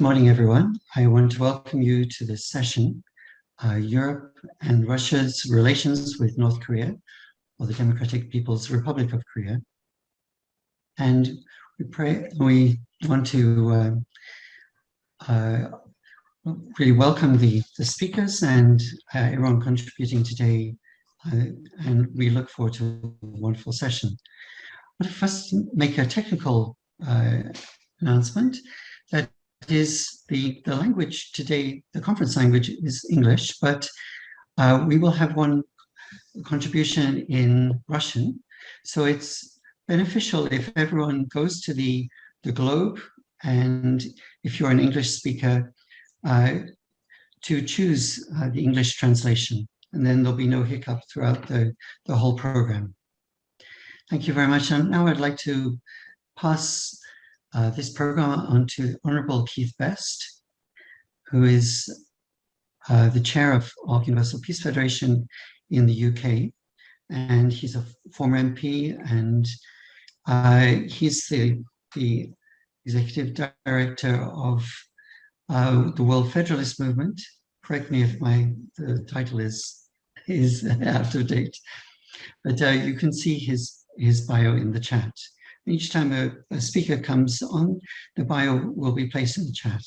morning, everyone. I want to welcome you to this session, Europe and Russia's relations with North Korea, or the Democratic People's Republic of Korea. And we want to really welcome the speakers and everyone contributing today, and we look forward to a wonderful session. I want to first make a technical announcement. That is the language today, the conference language is English, but we will have one contribution in Russian. So it's beneficial if everyone goes to the globe, and if you're an English speaker, to choose the English translation, and then there'll be no hiccup throughout the whole program. Thank you very much. And now I'd like to pass this program on to Honorable Keith Best, who is the chair of Universal Peace Federation in the UK, and he's a former MP, and he's the executive director of the World Federalist Movement. Correct me if the title is out of date, but you can see his bio in the chat. Each time a speaker comes on, the bio will be placed in the chat.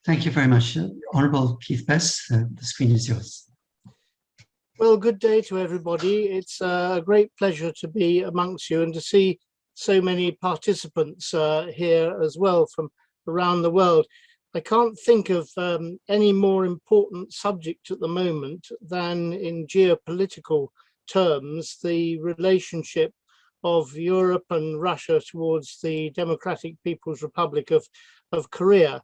Thank you very much. Honorable Keith Best, the screen is yours. Well, good day to everybody. It's a great pleasure to be amongst you and to see so many participants here as well from around the world. I can't think of any more important subject at the moment than, in geopolitical terms, the relationship of Europe and Russia towards the Democratic People's Republic of Korea.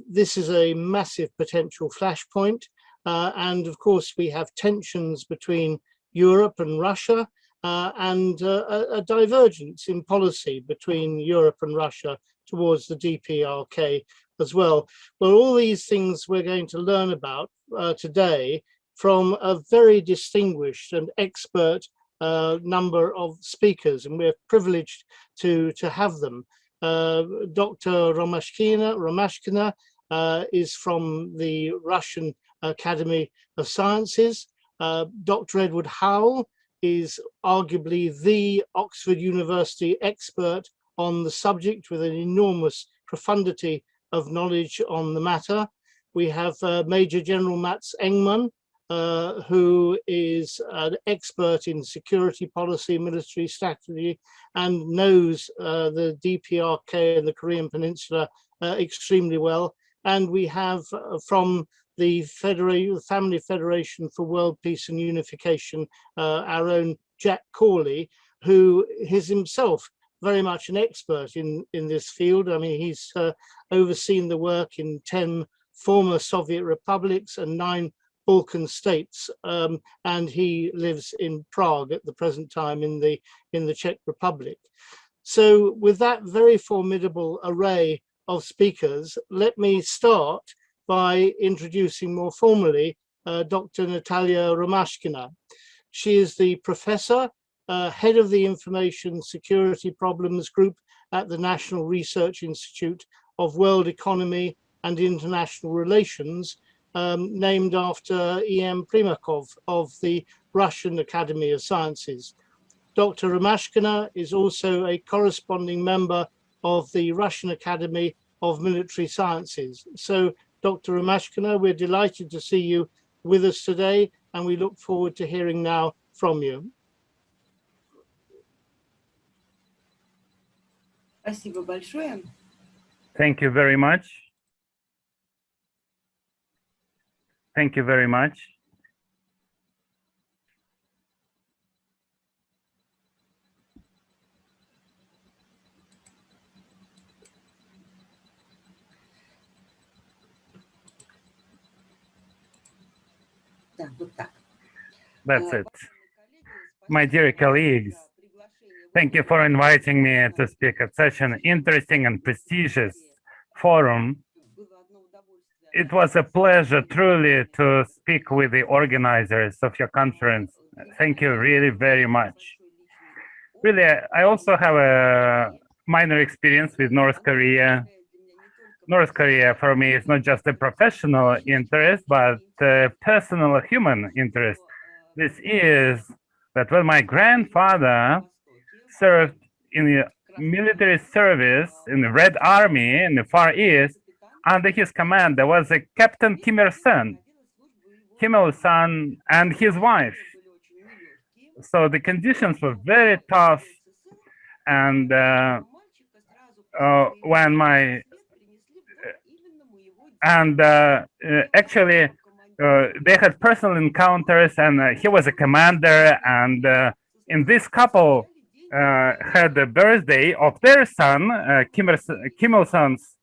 This is a massive potential flashpoint, and of course we have tensions between Europe and Russia, and a divergence in policy between Europe and Russia towards the DPRK as well. Well, all these things we're going to learn about today from a very distinguished and expert number of speakers, and we're privileged to have them. Dr. Romashkina is from the Russian Academy of Sciences. Dr. Edward Howell is arguably the Oxford University expert on the subject, with an enormous profundity of knowledge on the matter. We have Major General Mats Engman, who is an expert in security policy, military strategy, and knows the DPRK and the Korean Peninsula extremely well. And we have from the Family Federation for World Peace and Unification, our own Jack Corley, who is himself very much an expert in this field. I mean, he's overseen the work in 10 former Soviet republics and 9 Balkan states, and he lives in Prague at the present time in the Czech Republic. So with that very formidable array of speakers, let me start by introducing more formally Dr. Natalia Romashkina. She is the professor, head of the Information Security Problems Group at the National Research Institute of World Economy and International Relations, named after E.M. Primakov of the Russian Academy of Sciences. Dr. Romashkina is also a corresponding member of the Russian Academy of Military Sciences. So, Dr. Romashkina, we're delighted to see you with us today, and we look forward to hearing now from you. Thank you very much. Thank you very much. That's it. My dear colleagues, thank you for inviting me to speak at such an interesting and prestigious forum. It was a pleasure truly to speak with the organizers of your conference. Thank you really very much. Really, I also have a minor experience with North Korea. North Korea for me is not just a professional interest, but a personal human interest. This is that when my grandfather served in the military service in the Red Army in the Far East, under his command there was a Captain Kim Il-sung and his wife. So the conditions were very tough, and when my actually they had personal encounters, and he was a commander, and in this couple had the birthday of their son. Kim Il-sung's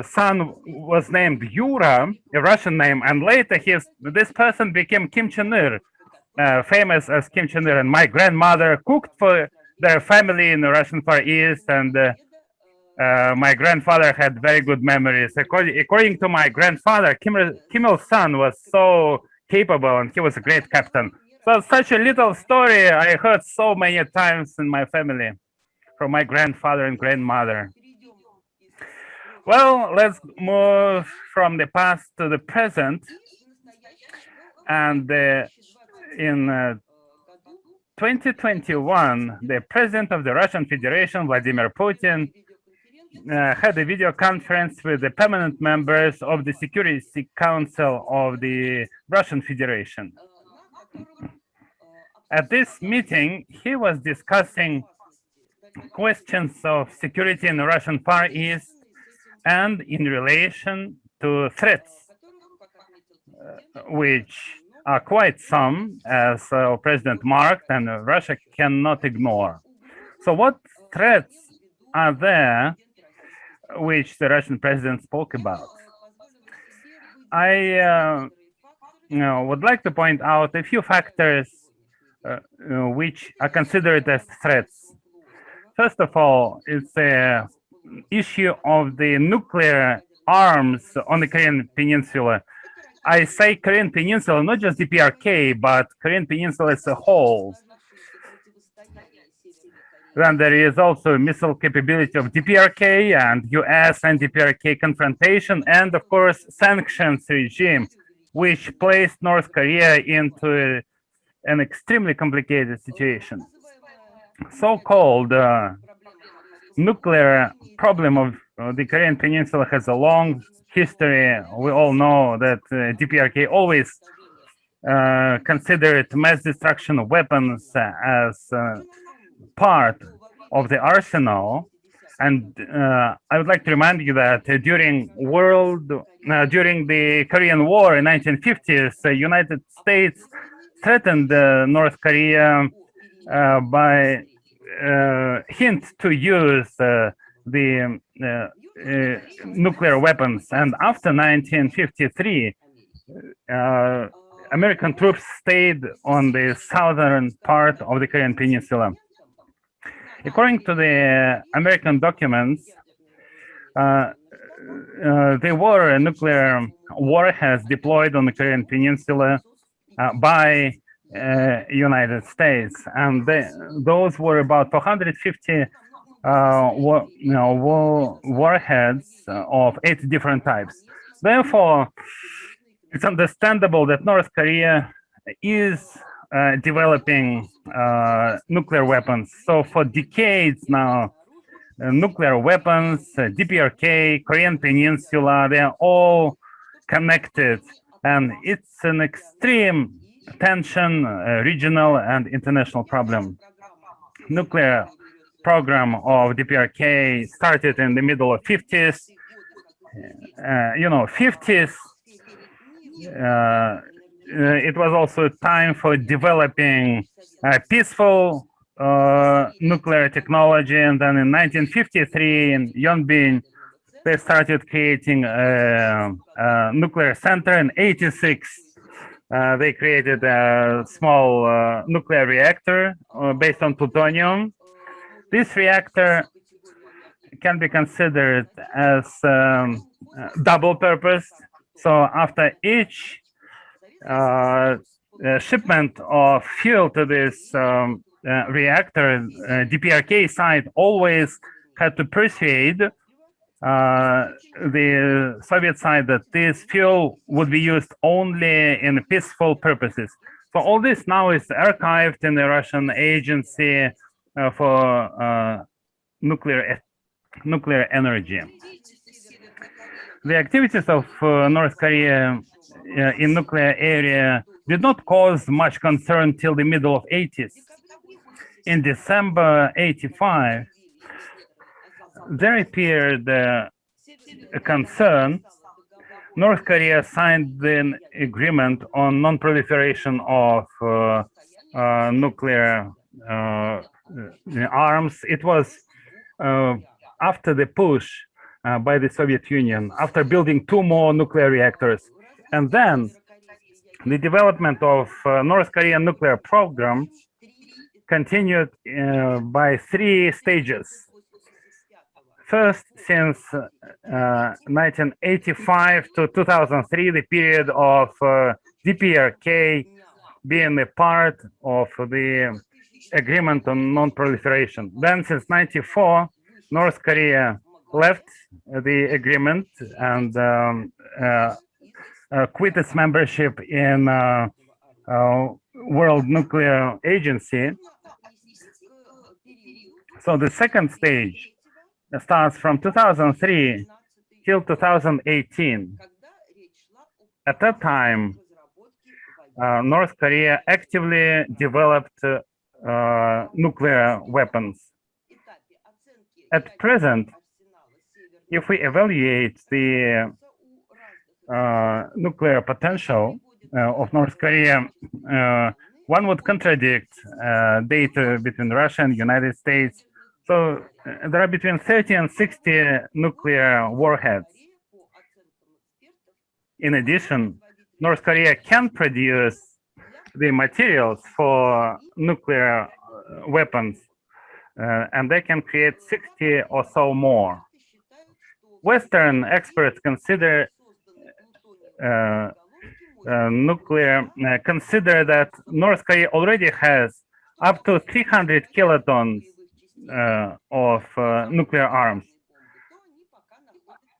son was named Yura, a Russian name, and later this person became Kim Chen-il, famous as Kim Chen-il. And my grandmother cooked for their family in the Russian Far East, and my grandfather had very good memories. According to my grandfather, Kim Il-sung was so capable, and he was a great captain. So such a little story I heard so many times in my family from my grandfather and grandmother. Well, let's move from the past to the present. And in 2021, the president of the Russian Federation, Vladimir Putin, had a video conference with the permanent members of the Security Council of the Russian Federation. At this meeting, he was discussing questions of security in the Russian Far East and in relation to threats, which are quite some, as our president marked, and Russia cannot ignore. So what threats are there which the Russian president spoke about? I would like to point out a few factors which are considered as threats. First of all, it's the issue of the nuclear arms on the Korean Peninsula. I say Korean Peninsula, not just DPRK, but Korean Peninsula as a whole. Then there is also a missile capability of DPRK and US and DPRK confrontation, and of course sanctions regime, which placed North Korea into an extremely complicated situation. So-called nuclear problem of the Korean Peninsula has a long history. We all know that DPRK always considered mass destruction weapons as part of the arsenal. And I would like to remind you that during the Korean War in 1950s, the United States threatened North Korea by hint to use the nuclear weapons. And after 1953, American troops stayed on the southern part of the Korean Peninsula. According to the American documents, there were nuclear warheads deployed on the Korean Peninsula by United States, and those were about 450 warheads of 8 different types. Therefore, it's understandable that North Korea is developing nuclear weapons. So for decades now, nuclear weapons, DPRK, Korean Peninsula, they are all connected, and it's an extreme tension, regional and international problem. Nuclear program of DPRK started in the middle of 50s. 50s. It was also time for developing peaceful nuclear technology, and then in 1953 in Yongbin, they started creating a nuclear center. In 86, they created a small nuclear reactor based on plutonium. This reactor can be considered as double purpose. So after each shipment of fuel to this reactor, DPRK side always had to persuade the Soviet side that this fuel would be used only in peaceful purposes. So all this now is archived in the Russian Agency for nuclear energy. The activities of North Korea in nuclear area did not cause much concern till the middle of 80s. In December 85, there appeared a concern. North Korea signed an agreement on non-proliferation of nuclear arms. It was after the push by the Soviet Union, after building 2 more nuclear reactors. And then the development of North Korean nuclear program continued by 3 stages. First, since 1985 to 2003, the period of DPRK being a part of the agreement on non-proliferation. Then, since 94, North Korea left the agreement and quit its membership in World Nuclear Agency. So the second stage starts from 2003 till 2018. At that time, North Korea actively developed nuclear weapons. At present, if we evaluate the nuclear potential of North Korea, one would contradict data between Russia and the United States. So there are between 30 and 60 nuclear warheads. In addition, North Korea can produce the materials for nuclear weapons, and they can create 60 or so more. Western experts consider consider that North Korea already has up to 300 kilotons of nuclear arms.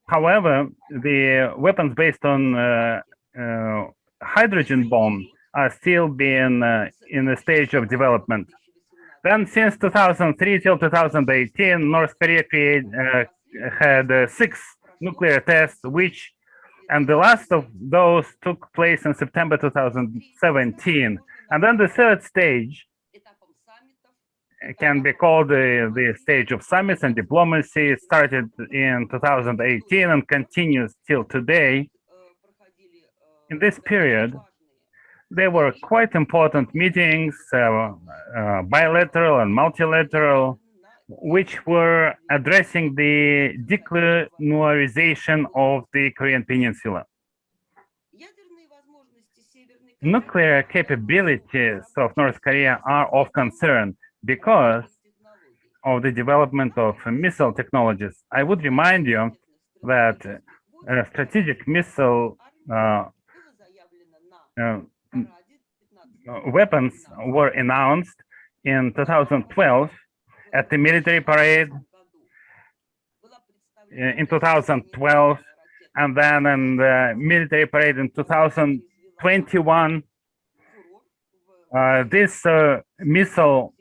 However, the weapons based on hydrogen bomb are still being in the stage of development. Then, since 2003 till 2018, North Korea had 6 nuclear tests, and the last of those took place in September 2017. And then the third stage can be called the stage of summits and diplomacy. It started in 2018 and continues till today. In this period, there were quite important meetings, bilateral and multilateral, which were addressing the denuclearization of the Korean Peninsula. Nuclear capabilities of North Korea are of concern because of the development of missile technologies. I would remind you that strategic missile weapons were announced in 2012 at the military parade in 2012, and then in the military parade in 2021. This missile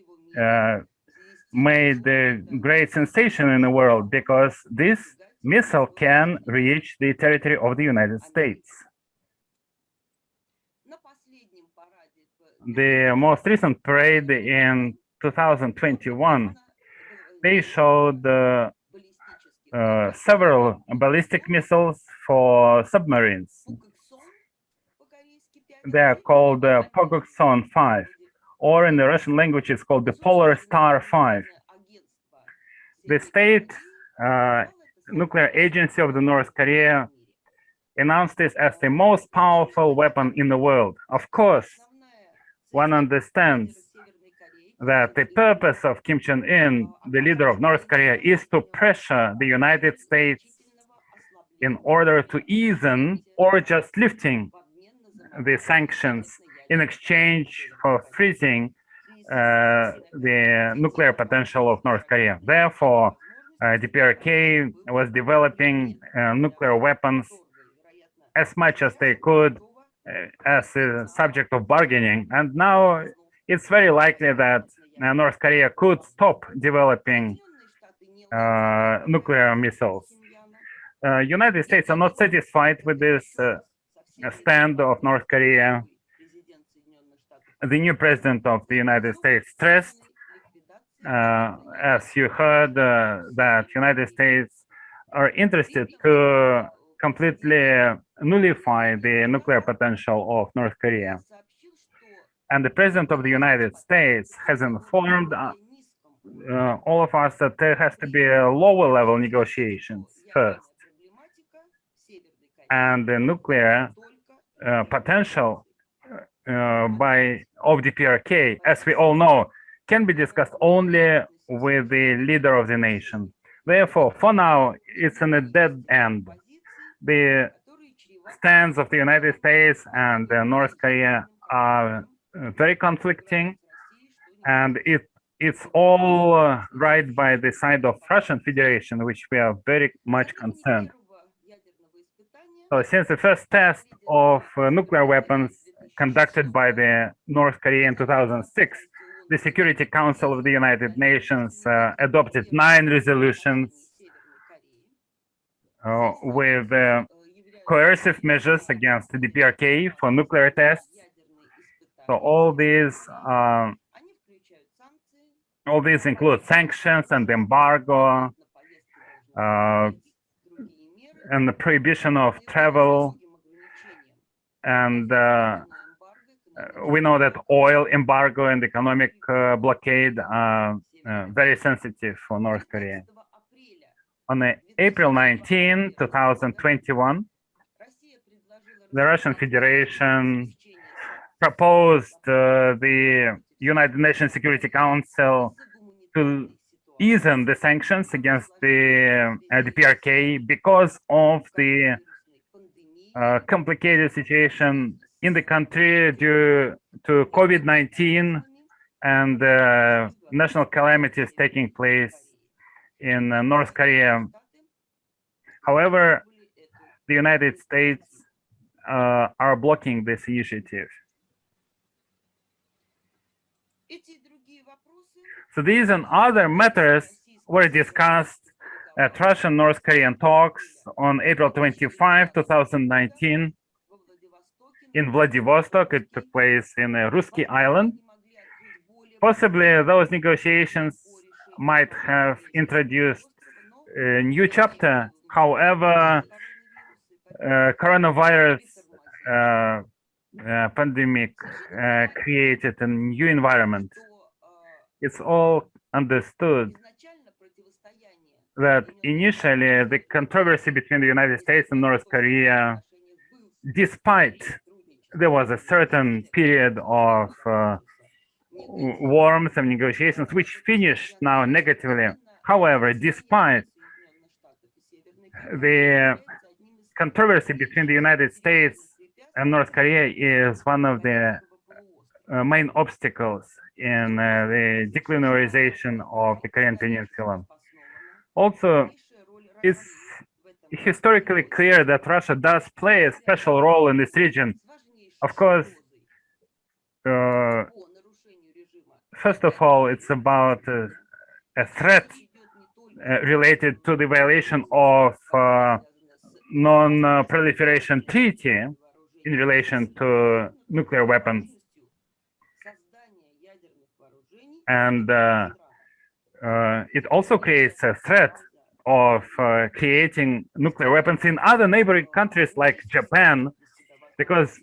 made a great sensation in the world because this missile can reach the territory of the United States. The most recent parade in 2021, they showed several ballistic missiles for submarines. They are called Pogokson 5, or in the Russian language, it's called the Polar Star 5. The state nuclear agency of the North Korea announced this as the most powerful weapon in the world. Of course, one understands that the purpose of Kim Jong-un, the leader of North Korea, is to pressure the United States in order to ease or just lifting the sanctions in exchange for freezing the nuclear potential of North Korea. Therefore, DPRK was developing nuclear weapons as much as they could as a subject of bargaining. And now it's very likely that North Korea could stop developing nuclear missiles. United States are not satisfied with this stand of North Korea. The new president of the United States stressed, as you heard, that United States are interested to completely nullify the nuclear potential of North Korea. And the president of the United States has informed all of us that there has to be a lower level negotiations first. And the nuclear potential of DPRK, as we all know, can be discussed only with the leader of the nation. Therefore, for now, it's in a dead end. The stands of the United States and North Korea are very conflicting, and it's all right by the side of Russian Federation, which we are very much concerned. So since the first test of nuclear weapons conducted by the North Korea in 2006, the Security Council of the United Nations adopted 9 resolutions with coercive measures against the DPRK for nuclear tests. So all these include sanctions and embargo and the prohibition of travel. And we know that oil embargo and economic blockade are very sensitive for North Korea. On April 19, 2021, the Russian Federation proposed the United Nations Security Council to ease the sanctions against the DPRK because of the complicated situation in the country due to COVID-19 and national calamities taking place in North Korea. However, the United States are blocking this initiative. So these and other matters were discussed at Russian-North Korean talks on April 25, 2019 in Vladivostok. It took place in Ruski Island. Possibly those negotiations might have introduced a new chapter. However, coronavirus pandemic created a new environment. It's all understood that initially the controversy between the United States and North Korea, despite there was a certain period of warmth and negotiations, which finished now negatively. However, despite the controversy between the United States and North Korea is one of the main obstacles in the denuclearization of the Korean Peninsula. Also, it's historically clear that Russia does play a special role in this region. Of course, first of all, it's about a threat related to the violation of non-proliferation treaty in relation to nuclear weapons. And it also creates a threat of creating nuclear weapons in other neighboring countries like Japan, because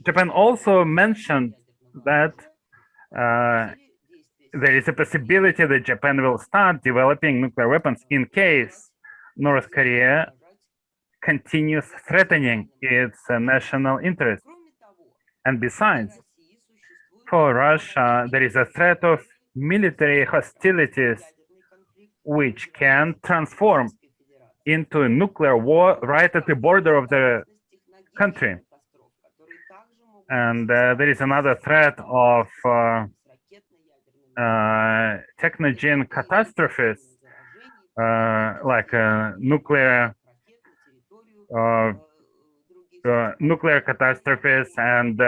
Japan also mentioned that there is a possibility that Japan will start developing nuclear weapons in case North Korea continues threatening its national interest. And besides, for Russia, there is a threat of military hostilities which can transform into a nuclear war right at the border of the country. And there is another threat of technogen catastrophes like nuclear catastrophes and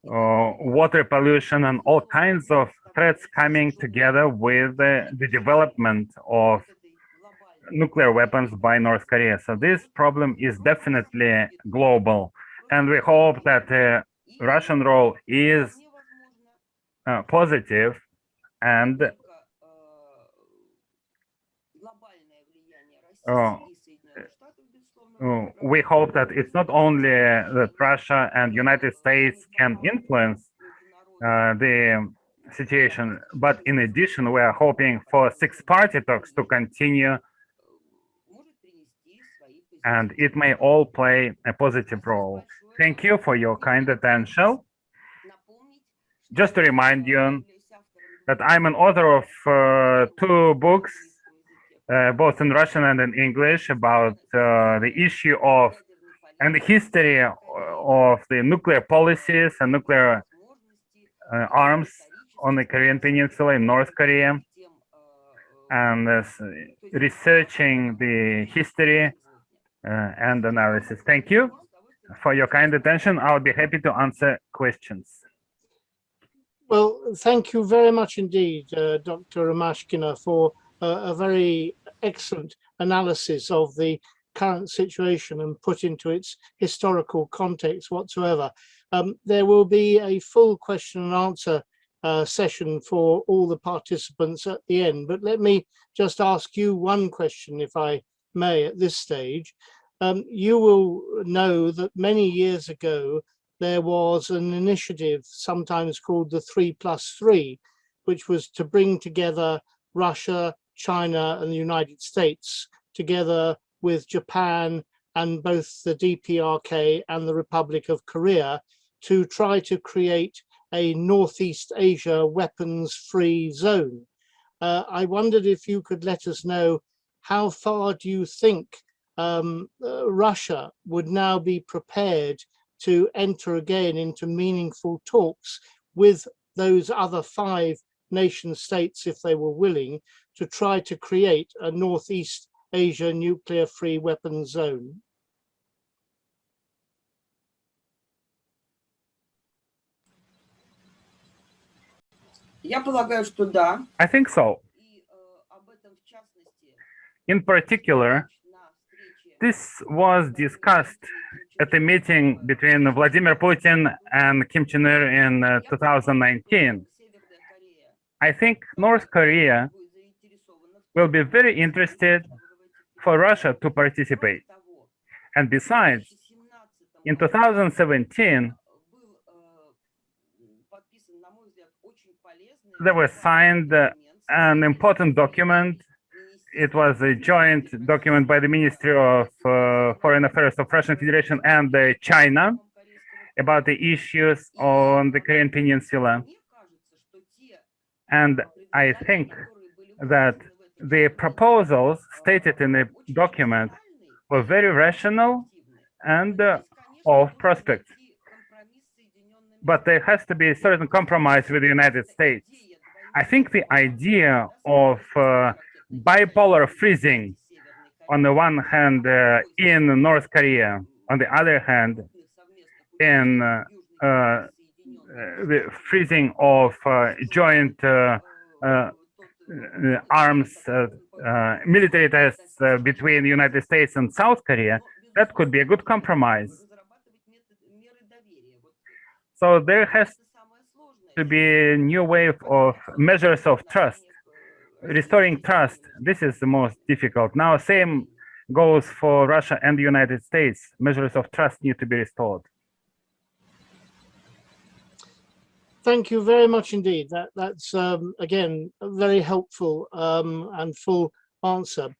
water pollution and all kinds of threats coming together with the development of nuclear weapons by North Korea. So this problem is definitely global, and we hope that the Russian role is positive, and we hope that it's not only that Russia and United States can influence the situation, but in addition, we are hoping for six-party talks to continue, and it may all play a positive role. Thank you for your kind attention. Just to remind you that I'm an author of 2 books, both in Russian and in English, about the issue of and the history of the nuclear policies and nuclear arms on the Korean Peninsula in North Korea, and researching the history and analysis. Thank you for your kind attention. I'll be happy to answer questions. Well, thank you very much indeed, Dr. Romashkina, for a very excellent analysis of the current situation and put into its historical context whatsoever. There will be a full question and answer session for all the participants at the end, but let me just ask you one question, if I may, at this stage. You will know that many years ago there was an initiative sometimes called the 3+3, which was to bring together Russia, China and the United States together with Japan and both the DPRK and the Republic of Korea to try to create a Northeast Asia weapons-free zone. I wondered if you could let us know how far do you think Russia would now be prepared to enter again into meaningful talks with those other 5 nation states, if they were willing, to try to create a Northeast Asia nuclear-free weapons zone? I think so. In particular, this was discussed at a meeting between Vladimir Putin and Kim Jong Il in 2019. I think North Korea will be very interested for Russia to participate. And besides, in 2017, there was signed an important document. It was a joint document by the Ministry of Foreign Affairs of Russian Federation and China about the issues on the Korean Peninsula. And I think that the proposals stated in the document were very rational and of prospect. But there has to be a certain compromise with the United States. I think the idea of bipolar freezing on the one hand in North Korea, on the other hand in the freezing of joint arms military tests between the United States and South Korea, that could be a good compromise. So there has to be a new wave of measures of trust. Restoring trust, this is the most difficult. Now, same goes for Russia and the United States. Measures of trust need to be restored. Thank you very much indeed. That's again, a very helpful and full answer.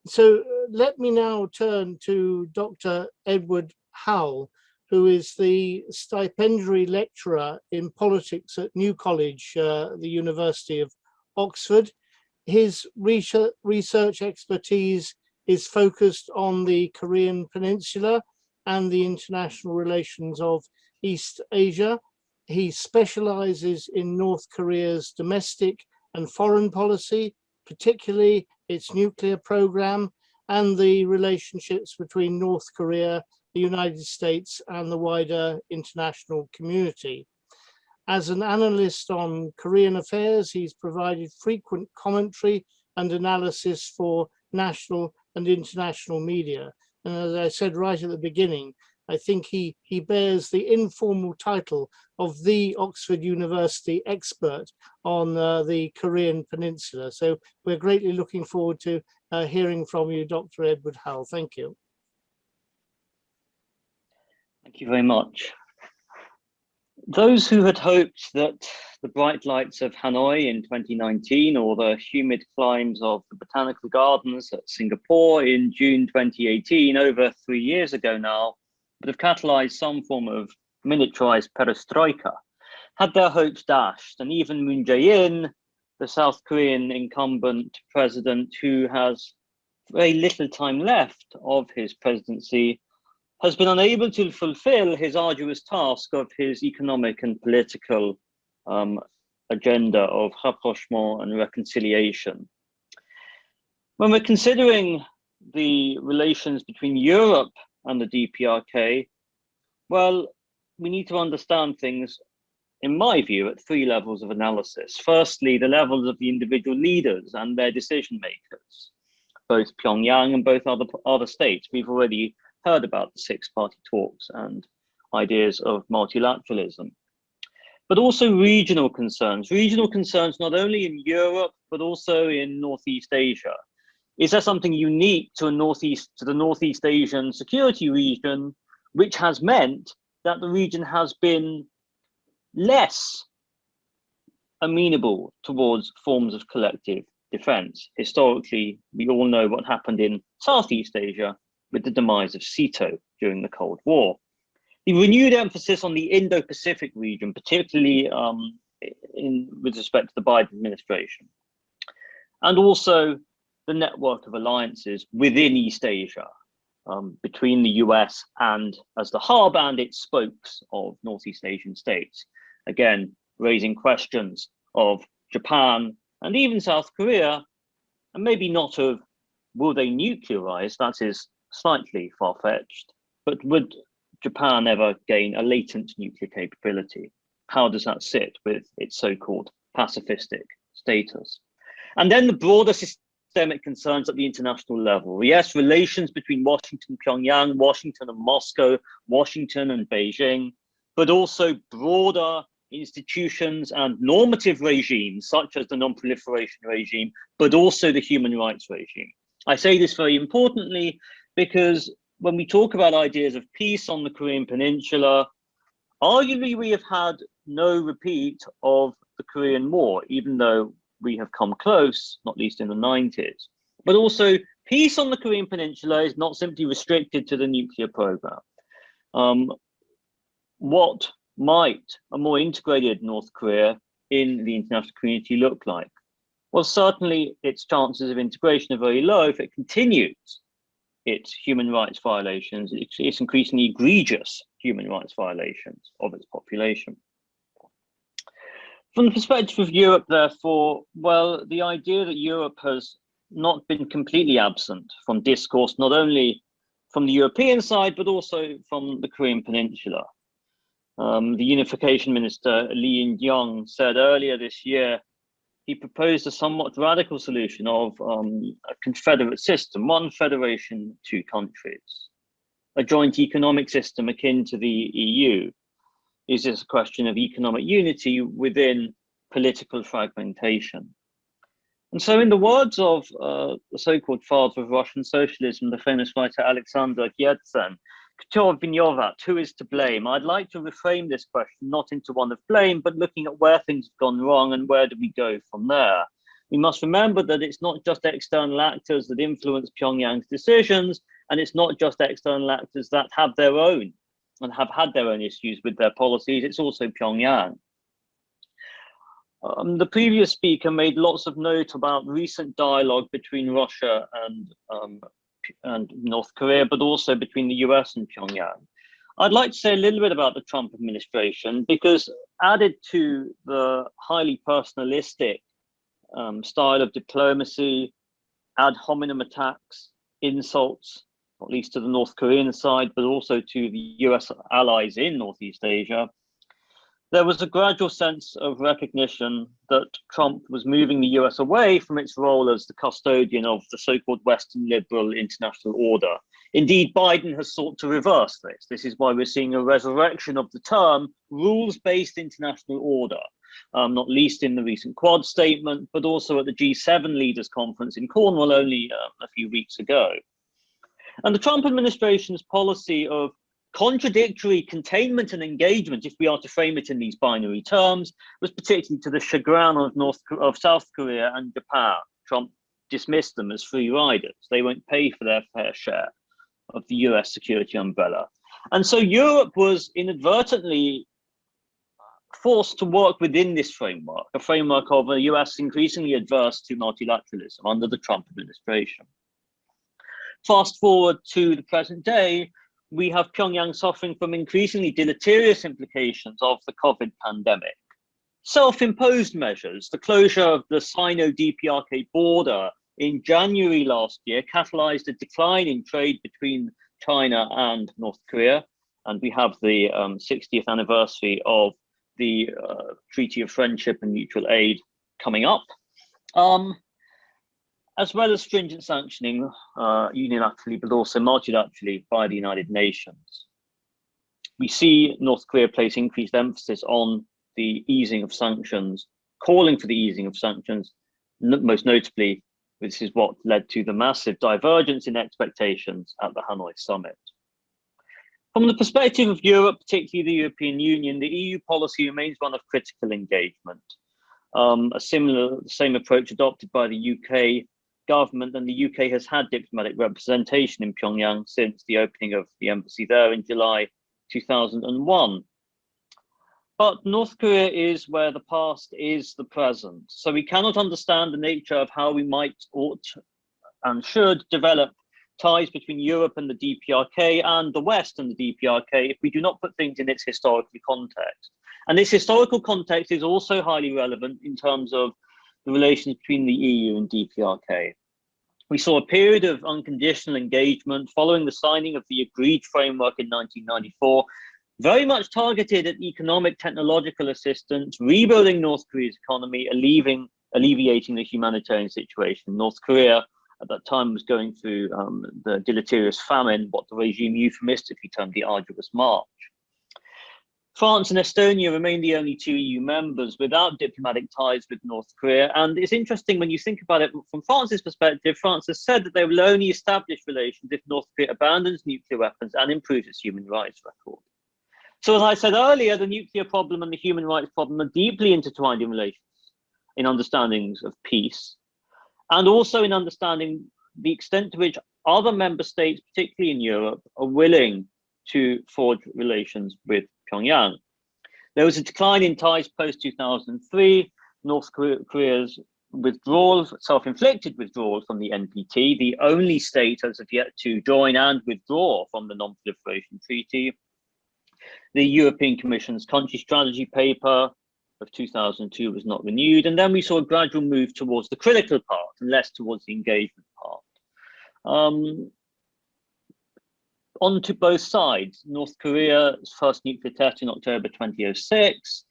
So let me now turn to Dr. Edward Howell, who is the stipendiary lecturer in politics at New College, the University of Oxford. His research expertise is focused on the Korean Peninsula and the international relations of East Asia. He specializes in North Korea's domestic and foreign policy, particularly its nuclear program, and the relationships between North Korea, the United States, and the wider international community. As an analyst on Korean affairs, he's provided frequent commentary and analysis for national and international media. And as I said right at the beginning, I think he bears the informal title of the Oxford University expert on the Korean Peninsula. So we're greatly looking forward to hearing from you, Dr. Edward Hull. Thank you. Thank you very much. Those who had hoped that the bright lights of Hanoi in 2019 or the humid climes of the botanical gardens at Singapore in June 2018, over 3 years ago now, would have catalyzed some form of miniaturized perestroika, had their hopes dashed. And even Moon Jae-in, the South Korean incumbent president who has very little time left of his presidency, has been unable to fulfill his arduous task of his economic and political agenda of rapprochement and reconciliation. When we're considering the relations between Europe and the DPRK, well, we need to understand things, in my view, at 3 levels of analysis. Firstly, the levels of the individual leaders and their decision makers, both Pyongyang and both other states. We've already heard about the 6-party talks and ideas of multilateralism, but also regional concerns not only in Europe, but also in Northeast Asia. Is there something unique to the Northeast Asian security region, which has meant that the region has been less amenable towards forms of collective defense? Historically, we all know what happened in Southeast Asia with the demise of SEATO during the Cold War. The renewed emphasis on the Indo-Pacific region, particularly with respect to the Biden administration, and also the network of alliances within East Asia, between the US and, as the hub and its spokes of Northeast Asian states, again, raising questions of Japan and even South Korea, and maybe not of will they nuclearize, that is slightly far-fetched, but would Japan ever gain a latent nuclear capability? How does that sit with its so-called pacifistic status? And then the broader systemic concerns at the international level. Yes, relations between Washington, Pyongyang, Washington and Moscow, Washington and Beijing, but also broader institutions and normative regimes, such as the non-proliferation regime, but also the human rights regime. I say this very importantly because when we talk about ideas of peace on the Korean Peninsula, arguably we have had no repeat of the Korean War, even though we have come close, not least in the 90s. But also, peace on the Korean Peninsula is not simply restricted to the nuclear program. What might a more integrated North Korea in the international community look like? Well, certainly its chances of integration are very low if it continues its human rights violations, its increasingly egregious human rights violations of its population. From the perspective of Europe, therefore, well, the idea that Europe has not been completely absent from discourse, not only from the European side, but also from the Korean Peninsula. The Unification Minister, Lee In-kyung, said earlier this year, he proposed a somewhat radical solution of a confederate system, 1 federation, 2 countries, a joint economic system akin to the EU. Is this a question of economic unity within political fragmentation? And so in the words of the so-called father of Russian socialism, the famous writer Alexander Yertsin, Kto vinovat, who is to blame? I'd like to reframe this question not into one of blame, but looking at where things have gone wrong and where do we go from there. We must remember that it's not just external actors that influence Pyongyang's decisions, and it's not just external actors that have their own and have had their own issues with their policies, it's also Pyongyang. The previous speaker made lots of note about recent dialogue between Russia and North Korea, but also between the US and Pyongyang. I'd like to say a little bit about the Trump administration, because added to the highly personalistic style of diplomacy ad hominem attacks, insults, not least to the North Korean side, but also to the US allies in Northeast Asia, there was a gradual sense of recognition that Trump was moving the US away from its role as the custodian of the so-called Western liberal international order. Indeed, Biden has sought to reverse this. This is why we're seeing a resurrection of the term rules-based international order, not least in the recent Quad statement, but also at the G7 leaders conference in Cornwall only a few weeks ago. And the Trump administration's policy of contradictory containment and engagement, if we are to frame it in these binary terms, was particularly to the chagrin of South Korea and Japan. Trump dismissed them as free riders. They won't pay for their fair share of the US security umbrella. And so Europe was inadvertently forced to work within this framework, a framework of a US increasingly adverse to multilateralism under the Trump administration. Fast forward to the present day, we have Pyongyang suffering from increasingly deleterious implications of the COVID pandemic. Self-imposed measures, the closure of the Sino-DPRK border in January last year catalyzed a decline in trade between China and North Korea. And we have the 60th anniversary of the Treaty of Friendship and Mutual Aid coming up. As well as stringent sanctioning unilaterally, but also multilaterally by the United Nations. We see North Korea place increased emphasis on the easing of sanctions, calling for the easing of sanctions. Most notably, this is what led to the massive divergence in expectations at the Hanoi summit. From the perspective of Europe, particularly the European Union, the EU policy remains one of critical engagement. The same approach adopted by the UK government, and the UK has had diplomatic representation in Pyongyang since the opening of the embassy there in July 2001. But North Korea is where the past is the present. So we cannot understand the nature of how we might, ought, and should develop ties between Europe and the DPRK and the West and the DPRK if we do not put things in its historical context. And this historical context is also highly relevant in terms of the relations between the EU and DPRK. We saw a period of unconditional engagement following the signing of the agreed framework in 1994, very much targeted at economic technological assistance, rebuilding North Korea's economy, alleviating the humanitarian situation. North Korea at that time was going through the deleterious famine, what the regime euphemistically termed the arduous march. France and Estonia remain the only two EU members without diplomatic ties with North Korea. And it's interesting when you think about it from France's perspective, France has said that they will only establish relations if North Korea abandons nuclear weapons and improves its human rights record. So as I said earlier, the nuclear problem and the human rights problem are deeply intertwined in relations, in understandings of peace, and also in understanding the extent to which other member states, particularly in Europe, are willing to forge relations with Pyongyang. There was a decline in ties post-2003, North Korea's withdrawal, self-inflicted withdrawal from the NPT, the only state as of yet to join and withdraw from the Non-Proliferation Treaty. The European Commission's country strategy paper of 2002 was not renewed. And then we saw a gradual move towards the critical part and less towards the engagement part. On to both sides, North Korea's first nuclear test in October 2006,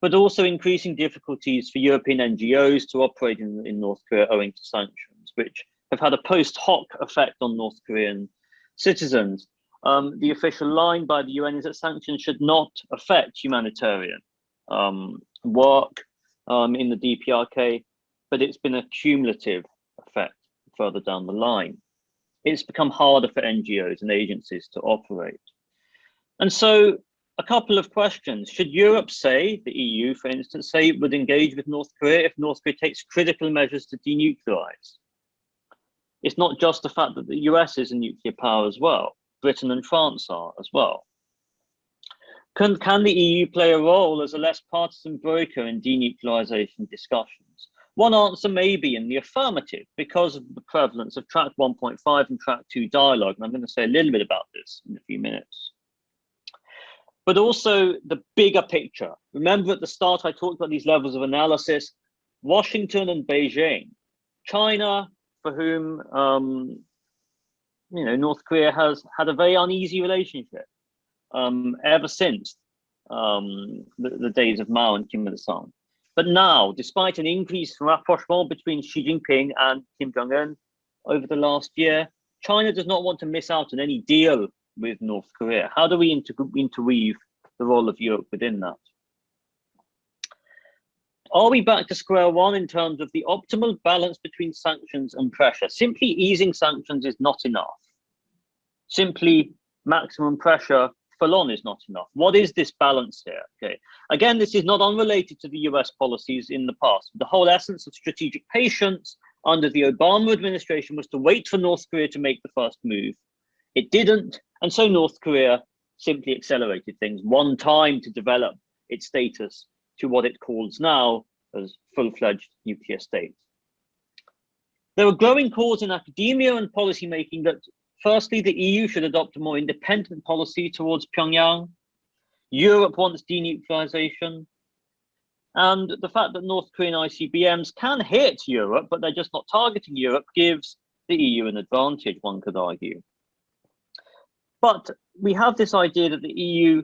but also increasing difficulties for European NGOs to operate in North Korea owing to sanctions, which have had a post hoc effect on North Korean citizens. The official line by the UN is that sanctions should not affect humanitarian work in the DPRK, but it's been a cumulative effect further down the line. It's become harder for NGOs and agencies to operate. And so a couple of questions. Should Europe say, the EU, for instance, say it would engage with North Korea if North Korea takes critical measures to denuclearize? It's not just the fact that the US is a nuclear power as well. Britain and France are as well. Can the EU play a role as a less partisan broker in denuclearization discussions? One answer may be in the affirmative because of the prevalence of track 1.5 and track 2 dialogue. And I'm going to say a little bit about this in a few minutes. But also the bigger picture. Remember at the start, I talked about these levels of analysis. Washington and Beijing. China, for whom North Korea has had a very uneasy relationship ever since the days of Mao and Kim Il-sung. But now, despite an increased rapprochement between Xi Jinping and Kim Jong-un over the last year, China does not want to miss out on any deal with North Korea. How do we interweave the role of Europe within that? Are we back to square one in terms of the optimal balance between sanctions and pressure? Simply easing sanctions is not enough. Simply maximum pressure full on is not enough. What is this balance here? Okay. Again, this is not unrelated to the US policies in the past. The whole essence of strategic patience under the Obama administration was to wait for North Korea to make the first move. It didn't, and so North Korea simply accelerated things one time to develop its status to what it calls now as full-fledged nuclear state. There are growing calls in academia and policymaking that, firstly, the EU should adopt a more independent policy towards Pyongyang. Europe wants denuclearization. And the fact that North Korean ICBMs can hit Europe, but they're just not targeting Europe, gives the EU an advantage, one could argue. But we have this idea that the EU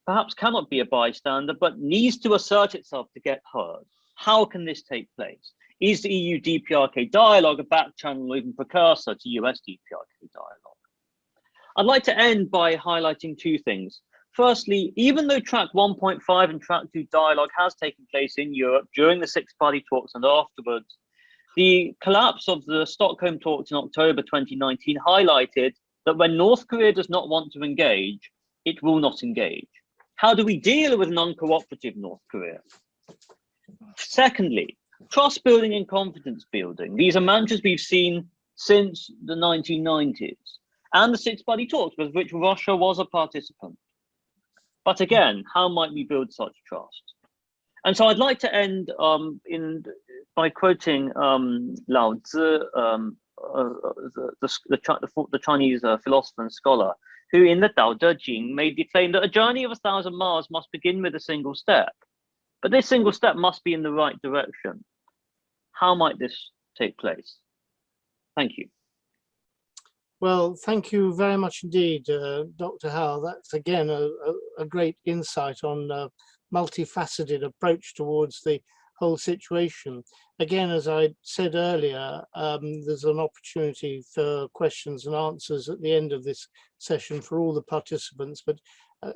perhaps cannot be a bystander, but needs to assert itself to get heard. How can this take place? Is the EU DPRK dialogue a back channel or even precursor to US DPRK dialogue? I'd like to end by highlighting two things. Firstly, even though track 1.5 and track 2 dialogue has taken place in Europe during the six-party talks and afterwards, the collapse of the Stockholm talks in October 2019 highlighted that when North Korea does not want to engage, it will not engage. How do we deal with non-cooperative North Korea? Secondly, trust building and confidence building. These are mantras we've seen since the 1990s and the six-party talks with which Russia was a participant. But again, how might we build such trust? And so I'd like to end by quoting Lao Tzu, the Chinese philosopher and scholar, who in the Tao Te Ching made the claim that a journey of 1,000 miles must begin with a single step. But this single step must be in the right direction. How might this take place? Thank you. Well, thank you very much indeed, Dr. Howell. That's again a great insight on a multifaceted approach towards the whole situation. Again, as I said earlier, there's an opportunity for questions and answers at the end of this session for all the participants. But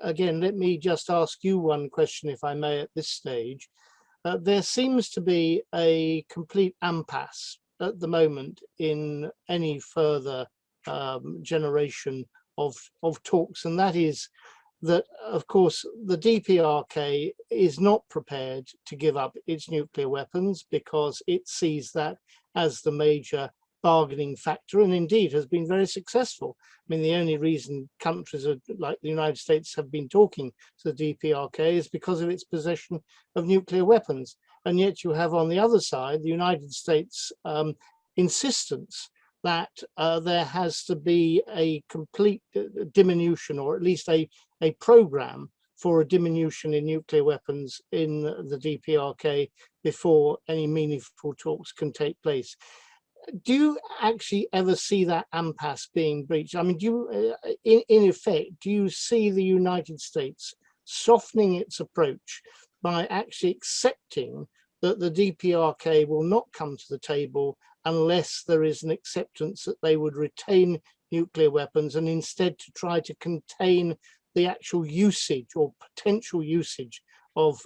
again, let me just ask you one question, if I may, at this stage. There seems to be a complete impasse at the moment in any further generation of talks, and that is that, of course, the DPRK is not prepared to give up its nuclear weapons because it sees that as the major bargaining factor, and indeed has been very successful. I mean, the only reason countries like the United States have been talking to the DPRK is because of its possession of nuclear weapons. And yet you have on the other side the United States insistence that there has to be a complete diminution, or at least a program for a diminution in nuclear weapons in the DPRK before any meaningful talks can take place. Do you actually ever see that impasse being breached? I mean, do you, in effect, do you see the United States softening its approach by actually accepting that the DPRK will not come to the table unless there is an acceptance that they would retain nuclear weapons, and instead to try to contain the actual usage or potential usage of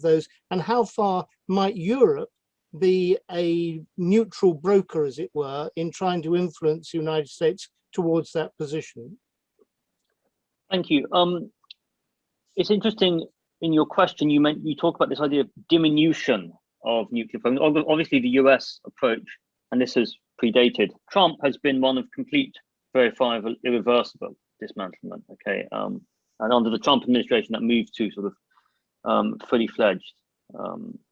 those? And how far might Europe be a neutral broker, as it were, in trying to influence the United States towards that position? Thank you. It's interesting in your question, you talk about this idea of diminution of nuclear weapons. Obviously, the US approach, and this has predated Trump, has been one of complete, verifiable, irreversible dismantlement. Okay, and under the Trump administration, that moved to sort of fully fledged,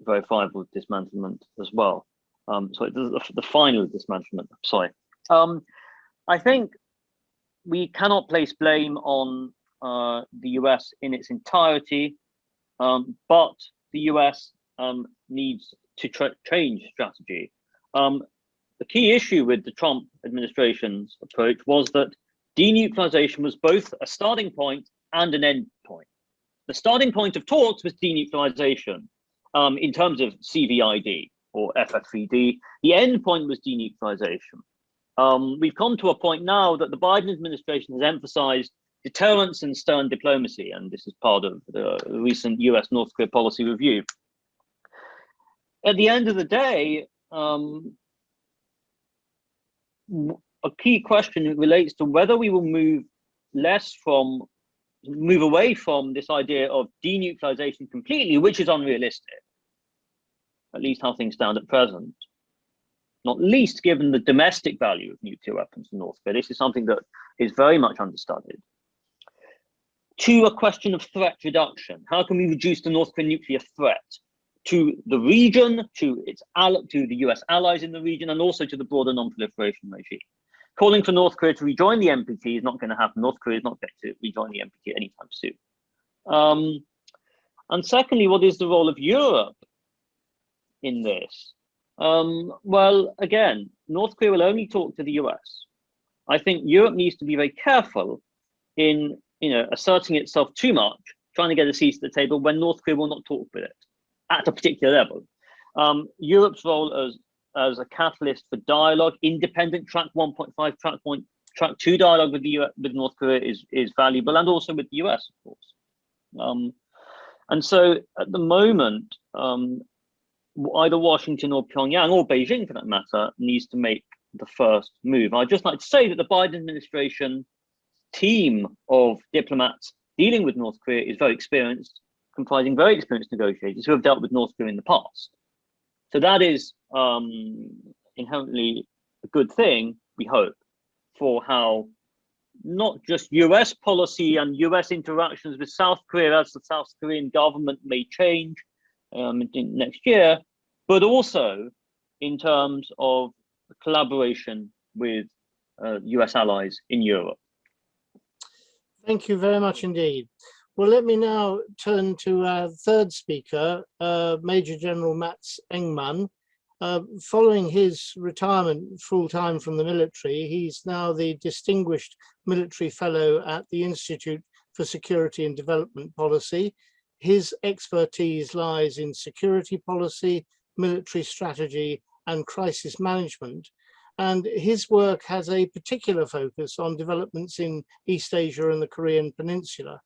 verifiable dismantlement as well. So the final dismantlement. Sorry, I think we cannot place blame on the US in its entirety, but the US needs to change strategy. the key issue with the Trump administration's approach was that denuclearization was both a starting point and an end point. The starting point of talks was denuclearization in terms of CVID or FFVD. The end point was denuclearization. We've come to a point now that the Biden administration has emphasized deterrence and stern diplomacy, and this is part of the recent US North Korea policy review. At the end of the day, a key question relates to whether we will move away from this idea of denuclearization completely, which is unrealistic, at least how things stand at present, not least given the domestic value of nuclear weapons in North Korea. This is something that is very much understudied. To a question of threat reduction. How can we reduce the North Korean nuclear threat to the region, to the US allies in the region, and also to the broader non-proliferation regime? Calling for North Korea to rejoin the NPT is not going to happen. North Korea is not going to rejoin the NPT anytime soon. And secondly, what is the role of Europe in this? Well, again, North Korea will only talk to the US. I think Europe needs to be very careful in asserting itself too much, trying to get a seat at the table when North Korea will not talk with it at a particular level. Europe's role as a catalyst for dialogue, independent track 1.5, track 2 dialogue with North Korea is valuable, and also with the US, of course. And so at the moment, either Washington or Pyongyang, or Beijing for that matter, needs to make the first move. I'd just like to say that the Biden administration team of diplomats dealing with North Korea is very experienced, comprising very experienced negotiators who have dealt with North Korea in the past. So that is inherently a good thing, we hope, for how not just US policy and US interactions with South Korea as the South Korean government may change next year, but also in terms of collaboration with US allies in Europe. Thank you very much indeed. Well, let me now turn to our third speaker, Major General Mats Engman. Following his retirement full-time from the military, he's now the Distinguished Military Fellow at the Institute for Security and Development Policy. His expertise lies in security policy, military strategy, and crisis management. And his work has a particular focus on developments in East Asia and the Korean Peninsula.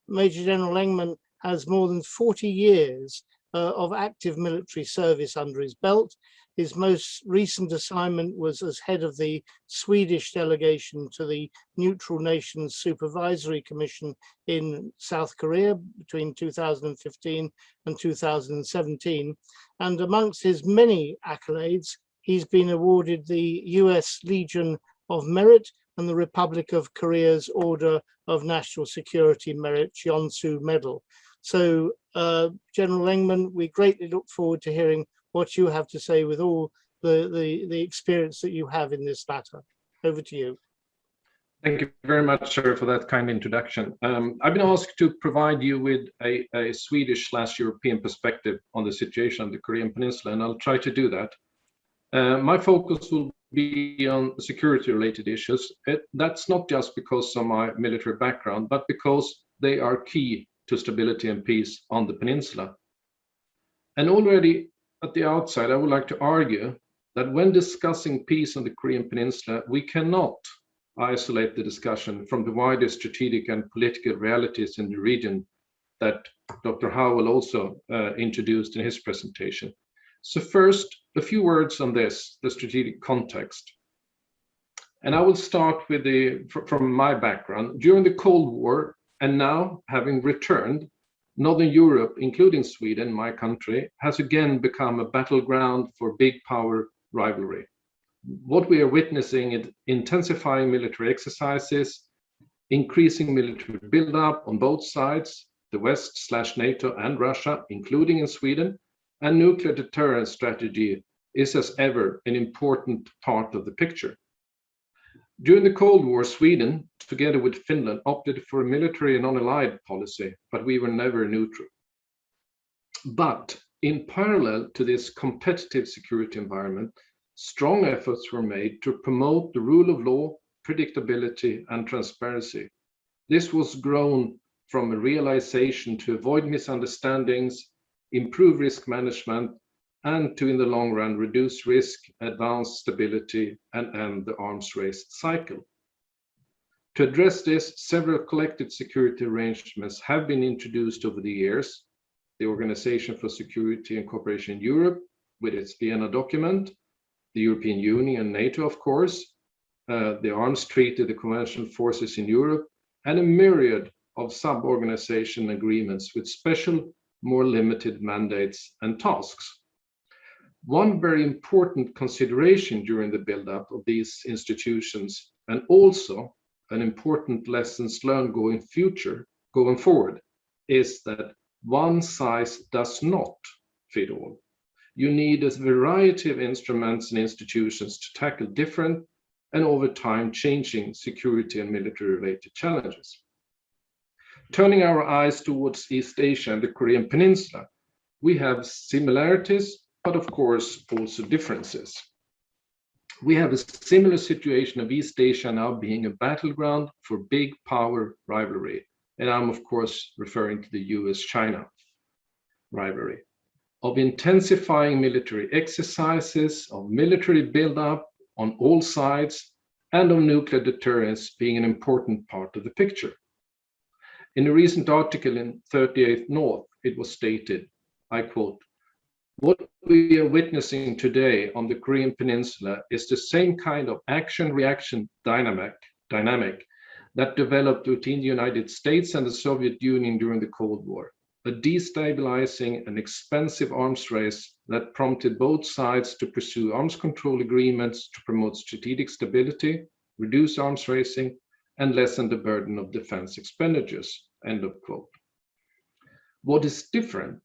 Major General Engman has more than 40 years of active military service under his belt. His most recent assignment was as head of the Swedish delegation to the Neutral Nations Supervisory Commission in South Korea between 2015 and 2017. And amongst his many accolades, he's been awarded the US Legion of Merit and the Republic of Korea's Order of National Security Merit Yeonsu Medal. So, General Engman, we greatly look forward to hearing what you have to say with all the experience that you have in this matter. Over to you. Thank you very much, sir, for that kind introduction. I've been asked to provide you with a Swedish/European perspective on the situation of the Korean Peninsula, and I'll try to do that. My focus will be on security-related issues. That's not just because of my military background, but because they are key to stability and peace on the peninsula. And already at the outset, I would like to argue that when discussing peace on the Korean Peninsula, we cannot isolate the discussion from the wider strategic and political realities in the region that Dr. Howell also introduced in his presentation. So first, a few words on this, the strategic context. And I will start with from my background. During the Cold War, and now having returned, Northern Europe, including Sweden, my country, has again become a battleground for big power rivalry. What we are witnessing is intensifying military exercises, increasing military buildup on both sides, the West/NATO and Russia, including in Sweden, and nuclear deterrence strategy is as ever an important part of the picture. During the Cold War, Sweden, together with Finland, opted for a military non-allied policy, but we were never neutral. But in parallel to this competitive security environment, strong efforts were made to promote the rule of law, predictability, and transparency. This was grown from a realization to avoid misunderstandings, improve risk management, and to, in the long run, reduce risk, advance stability, and end the arms race cycle. To address this, several collective security arrangements have been introduced over the years. The Organization for Security and Cooperation in Europe, with its Vienna document, the European Union and NATO, of course, the Arms Treaty, the Conventional Forces in Europe, and a myriad of sub-organization agreements with special, more limited mandates and tasks. One very important consideration during the build-up of these institutions, and also an important lessons learned going forward, is that one size does not fit all. You need a variety of instruments and institutions to tackle different and over time changing security and military-related challenges. Turning our eyes towards East Asia and the Korean Peninsula, we have similarities, but of course also differences. We have a similar situation of East Asia now being a battleground for big power rivalry. And I'm of course referring to the US-China rivalry, of intensifying military exercises, of military buildup on all sides, and of nuclear deterrence being an important part of the picture. In a recent article in 38th North, it was stated, I quote, "What we are witnessing today on the Korean Peninsula is the same kind of action-reaction dynamic that developed between the United States and the Soviet Union during the Cold War, a destabilizing and expensive arms race that prompted both sides to pursue arms control agreements to promote strategic stability, reduce arms racing, and lessen the burden of defense expenditures," end of quote. What is different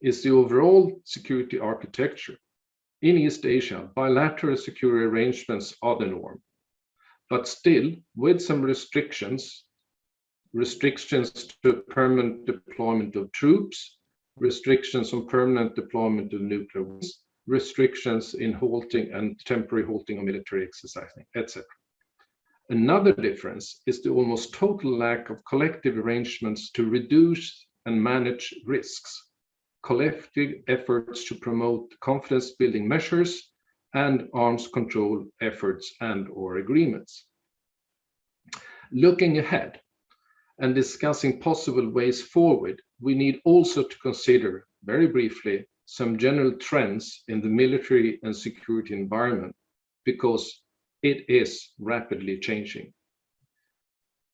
is the overall security architecture. In East Asia, bilateral security arrangements are the norm, but still with some restrictions to permanent deployment of troops, restrictions on permanent deployment of nuclear weapons, restrictions in halting and temporary halting of military exercising, etc. Another difference is the almost total lack of collective arrangements to reduce and manage risks, collective efforts to promote confidence-building measures, and arms control efforts and/or agreements. Looking ahead and discussing possible ways forward, we need also to consider, very briefly, some general trends in the military and security environment, because it is rapidly changing.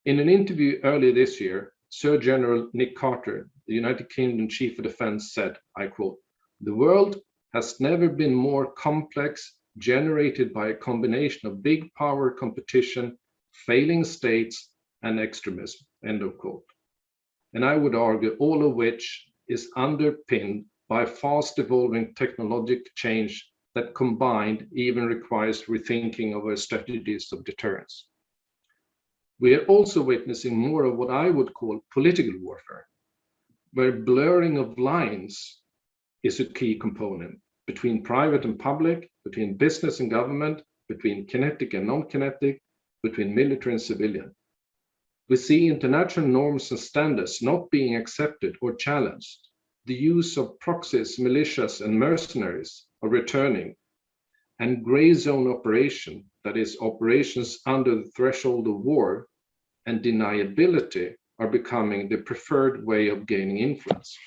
In an interview earlier this year, Sir General Nick Carter, the United Kingdom Chief of Defence, said, I quote, "The world has never been more complex, generated by a combination of big power competition, failing states, and extremism," end of quote. And I would argue all of which is underpinned by fast evolving technological change that combined even requires rethinking of our strategies of deterrence. We are also witnessing more of what I would call political warfare, where blurring of lines is a key component between private and public, between business and government, between kinetic and non-kinetic, between military and civilian. We see international norms and standards not being accepted or challenged. The use of proxies, militias, and mercenaries are returning, and gray zone operation, that is, operations under the threshold of war, and deniability are becoming the preferred way of gaining influence.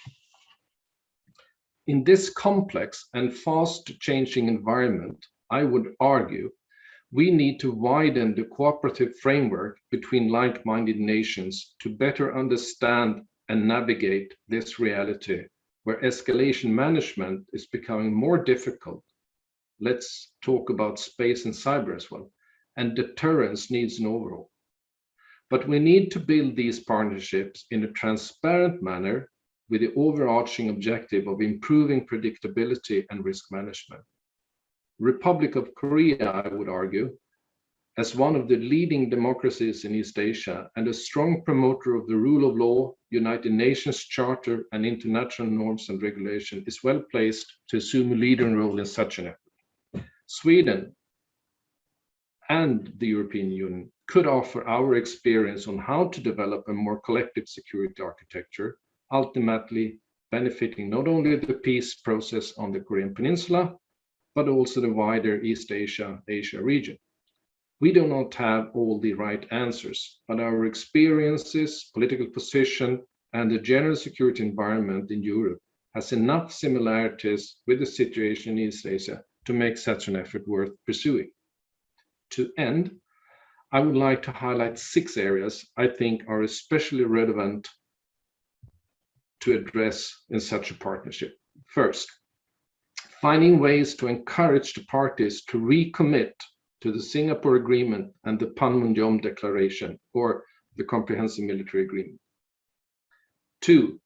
In this complex and fast-changing environment, I would argue we need to widen the cooperative framework between like-minded nations to better understand and navigate this reality, where escalation management is becoming more difficult. Let's talk about space and cyber as well, and deterrence needs an overhaul. But we need to build these partnerships in a transparent manner with the overarching objective of improving predictability and risk management. Republic of Korea, I would argue, as one of the leading democracies in East Asia and a strong promoter of the rule of law, United Nations Charter, and international norms and regulation, is well placed to assume a leading role in such an effort. Sweden and the European Union could offer our experience on how to develop a more collective security architecture, ultimately benefiting not only the peace process on the Korean Peninsula, but also the wider East Asia region. We do not have all the right answers, but our experiences, political position, and the general security environment in Europe has enough similarities with the situation in East Asia to make such an effort worth pursuing. To end, I would like to highlight 6 areas I think are especially relevant to address in such a partnership. First, finding ways to encourage the parties to recommit to the Singapore Agreement and the Panmunjom Declaration, or the Comprehensive Military Agreement. 2,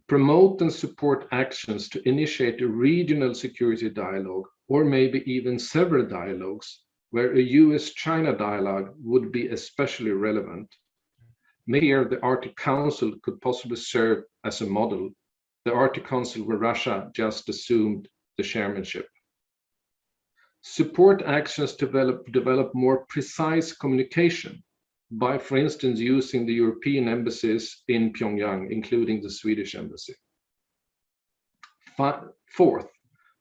promote and support actions to initiate a regional security dialogue, or maybe even several dialogues, where a US-China dialogue would be especially relevant. Maybe here the Arctic Council could possibly serve as a model, the Arctic Council where Russia just assumed the chairmanship. Support actions to develop more precise communication by, for instance, using the European embassies in Pyongyang, including the Swedish embassy. 4th,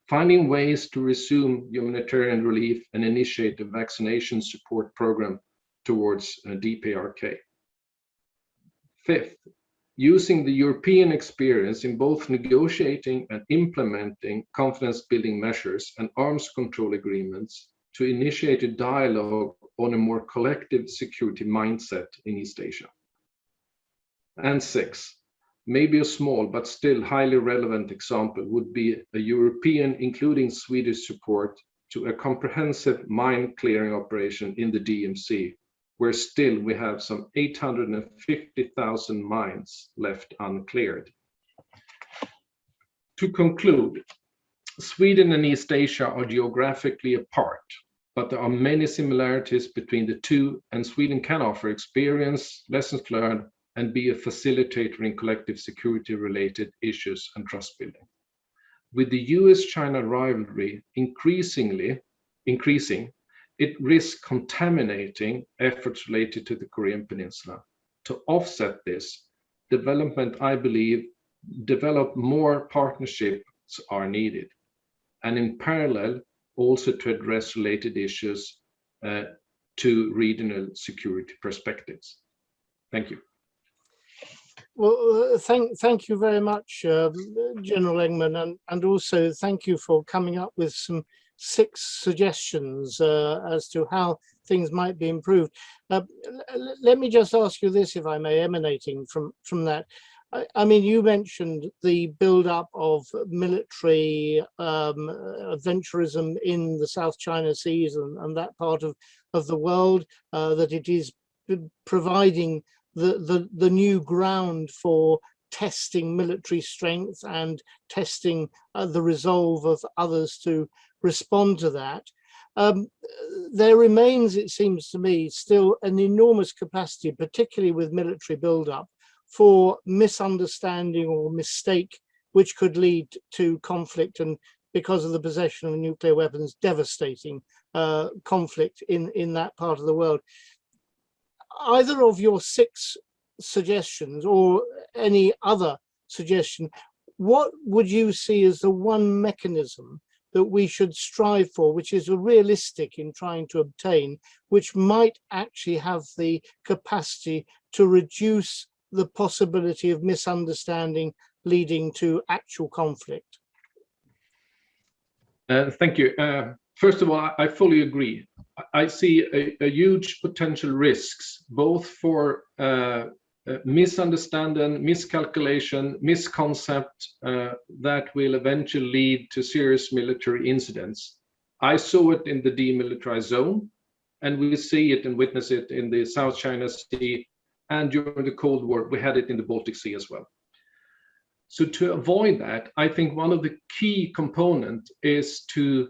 finding ways to resume humanitarian relief and initiate a vaccination support program towards DPRK. 5th, using the European experience in both negotiating and implementing confidence-building measures and arms control agreements to initiate a dialogue on a more collective security mindset in East Asia. And 6, maybe a small but still highly relevant example would be a European, including Swedish, support to a comprehensive mine clearing operation in the DMZ, where still we have some 850,000 mines left uncleared. To conclude, Sweden and East Asia are geographically apart, but there are many similarities between the two, and Sweden can offer experience, lessons learned, and be a facilitator in collective security-related issues and trust building. With the US-China rivalry increasing, it risks contaminating efforts related to the Korean Peninsula. To offset this development, I believe, develop more partnerships are needed, and in parallel, also to address related issues to regional security perspectives. Thank you. Well, thank you very much, General Engman, and also thank you for coming up with some 6 suggestions as to how things might be improved. Let me just ask you this, if I may, emanating from that. I mean, you mentioned the build-up of military adventurism in the South China Seas and that part of the world, that it is providing the new ground for testing military strength and testing the resolve of others to respond to that. There remains, it seems to me, still an enormous capacity, particularly with military build-up, for misunderstanding or mistake, which could lead to conflict, and because of the possession of nuclear weapons, devastating conflict in that part of the world. Either of your 6 suggestions or any other suggestion, what would you see as the one mechanism that we should strive for, which is realistic in trying to obtain, which might actually have the capacity to reduce the possibility of misunderstanding leading to actual conflict? Thank you. First of all, I fully agree. I see a huge potential risks, both for misunderstanding, miscalculation, misconcept that will eventually lead to serious military incidents. I saw it in the demilitarized zone, and we see it and witness it in the South China Sea, and during the Cold War, we had it in the Baltic Sea as well. So to avoid that, I think one of the key components is to,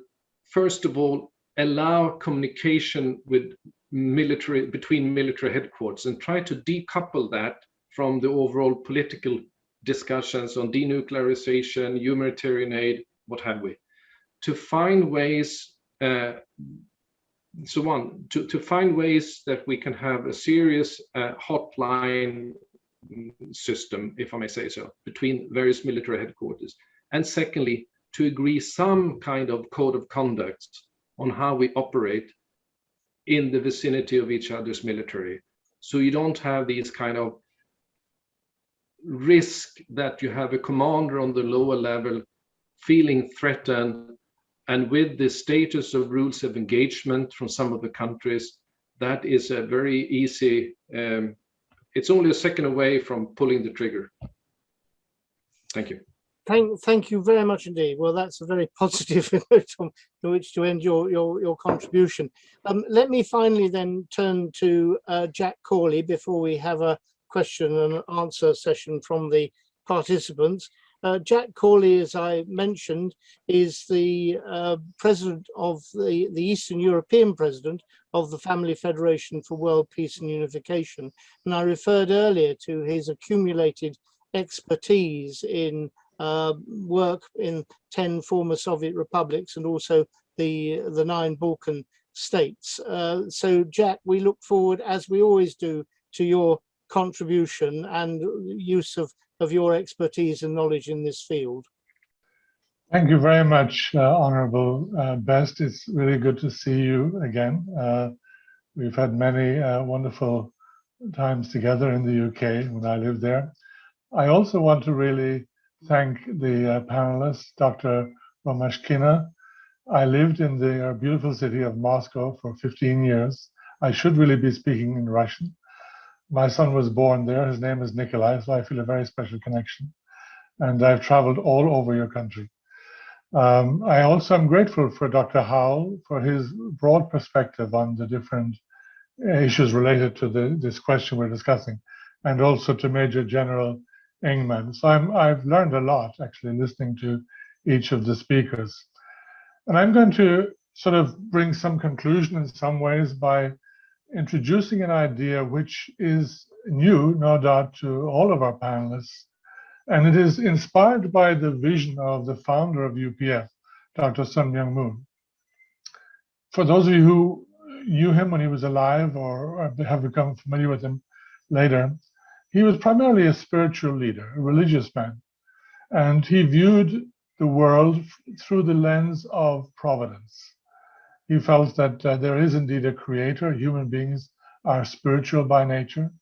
first of all, allow communication with between military headquarters and try to decouple that from the overall political discussions on denuclearization, humanitarian aid, what have we, to find ways so on, to find ways that we can have a serious hotline system, if I may say so, between various military headquarters. And secondly, to agree some kind of code of conduct on how we operate in the vicinity of each other's military. So you don't have these kind of risk that you have a commander on the lower level feeling threatened, and with the status of rules of engagement from some of the countries, that is a very easy, it's only a second away from pulling the trigger. Thank you. Thank you very much indeed. Well, that's a very positive note on which to end your contribution. Let me finally then turn to Jack Corley before we have a question and answer session from the participants. Jack Corley, as I mentioned, is the president of the Eastern European president of the Family Federation for World Peace and Unification. And I referred earlier to his accumulated expertise in work in 10 former Soviet republics and also the 9 Balkan states. So Jack, we look forward, as we always do, to your contribution and use of your expertise and knowledge in this field. Thank you very much, Honorable Best. It's really good to see you again. We've had many wonderful times together in the UK when I lived there. I also want to really thank the panelists, Dr. Romashkina. I lived in the beautiful city of Moscow for 15 years. I should really be speaking in Russian. My son was born there. His name is Nikolai, so I feel a very special connection. And I've traveled all over your country. I also am grateful for Dr. Howell for his broad perspective on the different issues related to this question we're discussing, and also to Major General Ingman. So I've learned a lot actually listening to each of the speakers. And I'm going to sort of bring some conclusion in some ways by introducing an idea which is new, no doubt, to all of our panelists. And it is inspired by the vision of the founder of UPF, Dr. Sun Myung Moon. For those of you who knew him when he was alive or have become familiar with him later, he was primarily a spiritual leader, a religious man. And he viewed the world through the lens of providence. He felt that there is indeed a creator, human beings are spiritual by nature,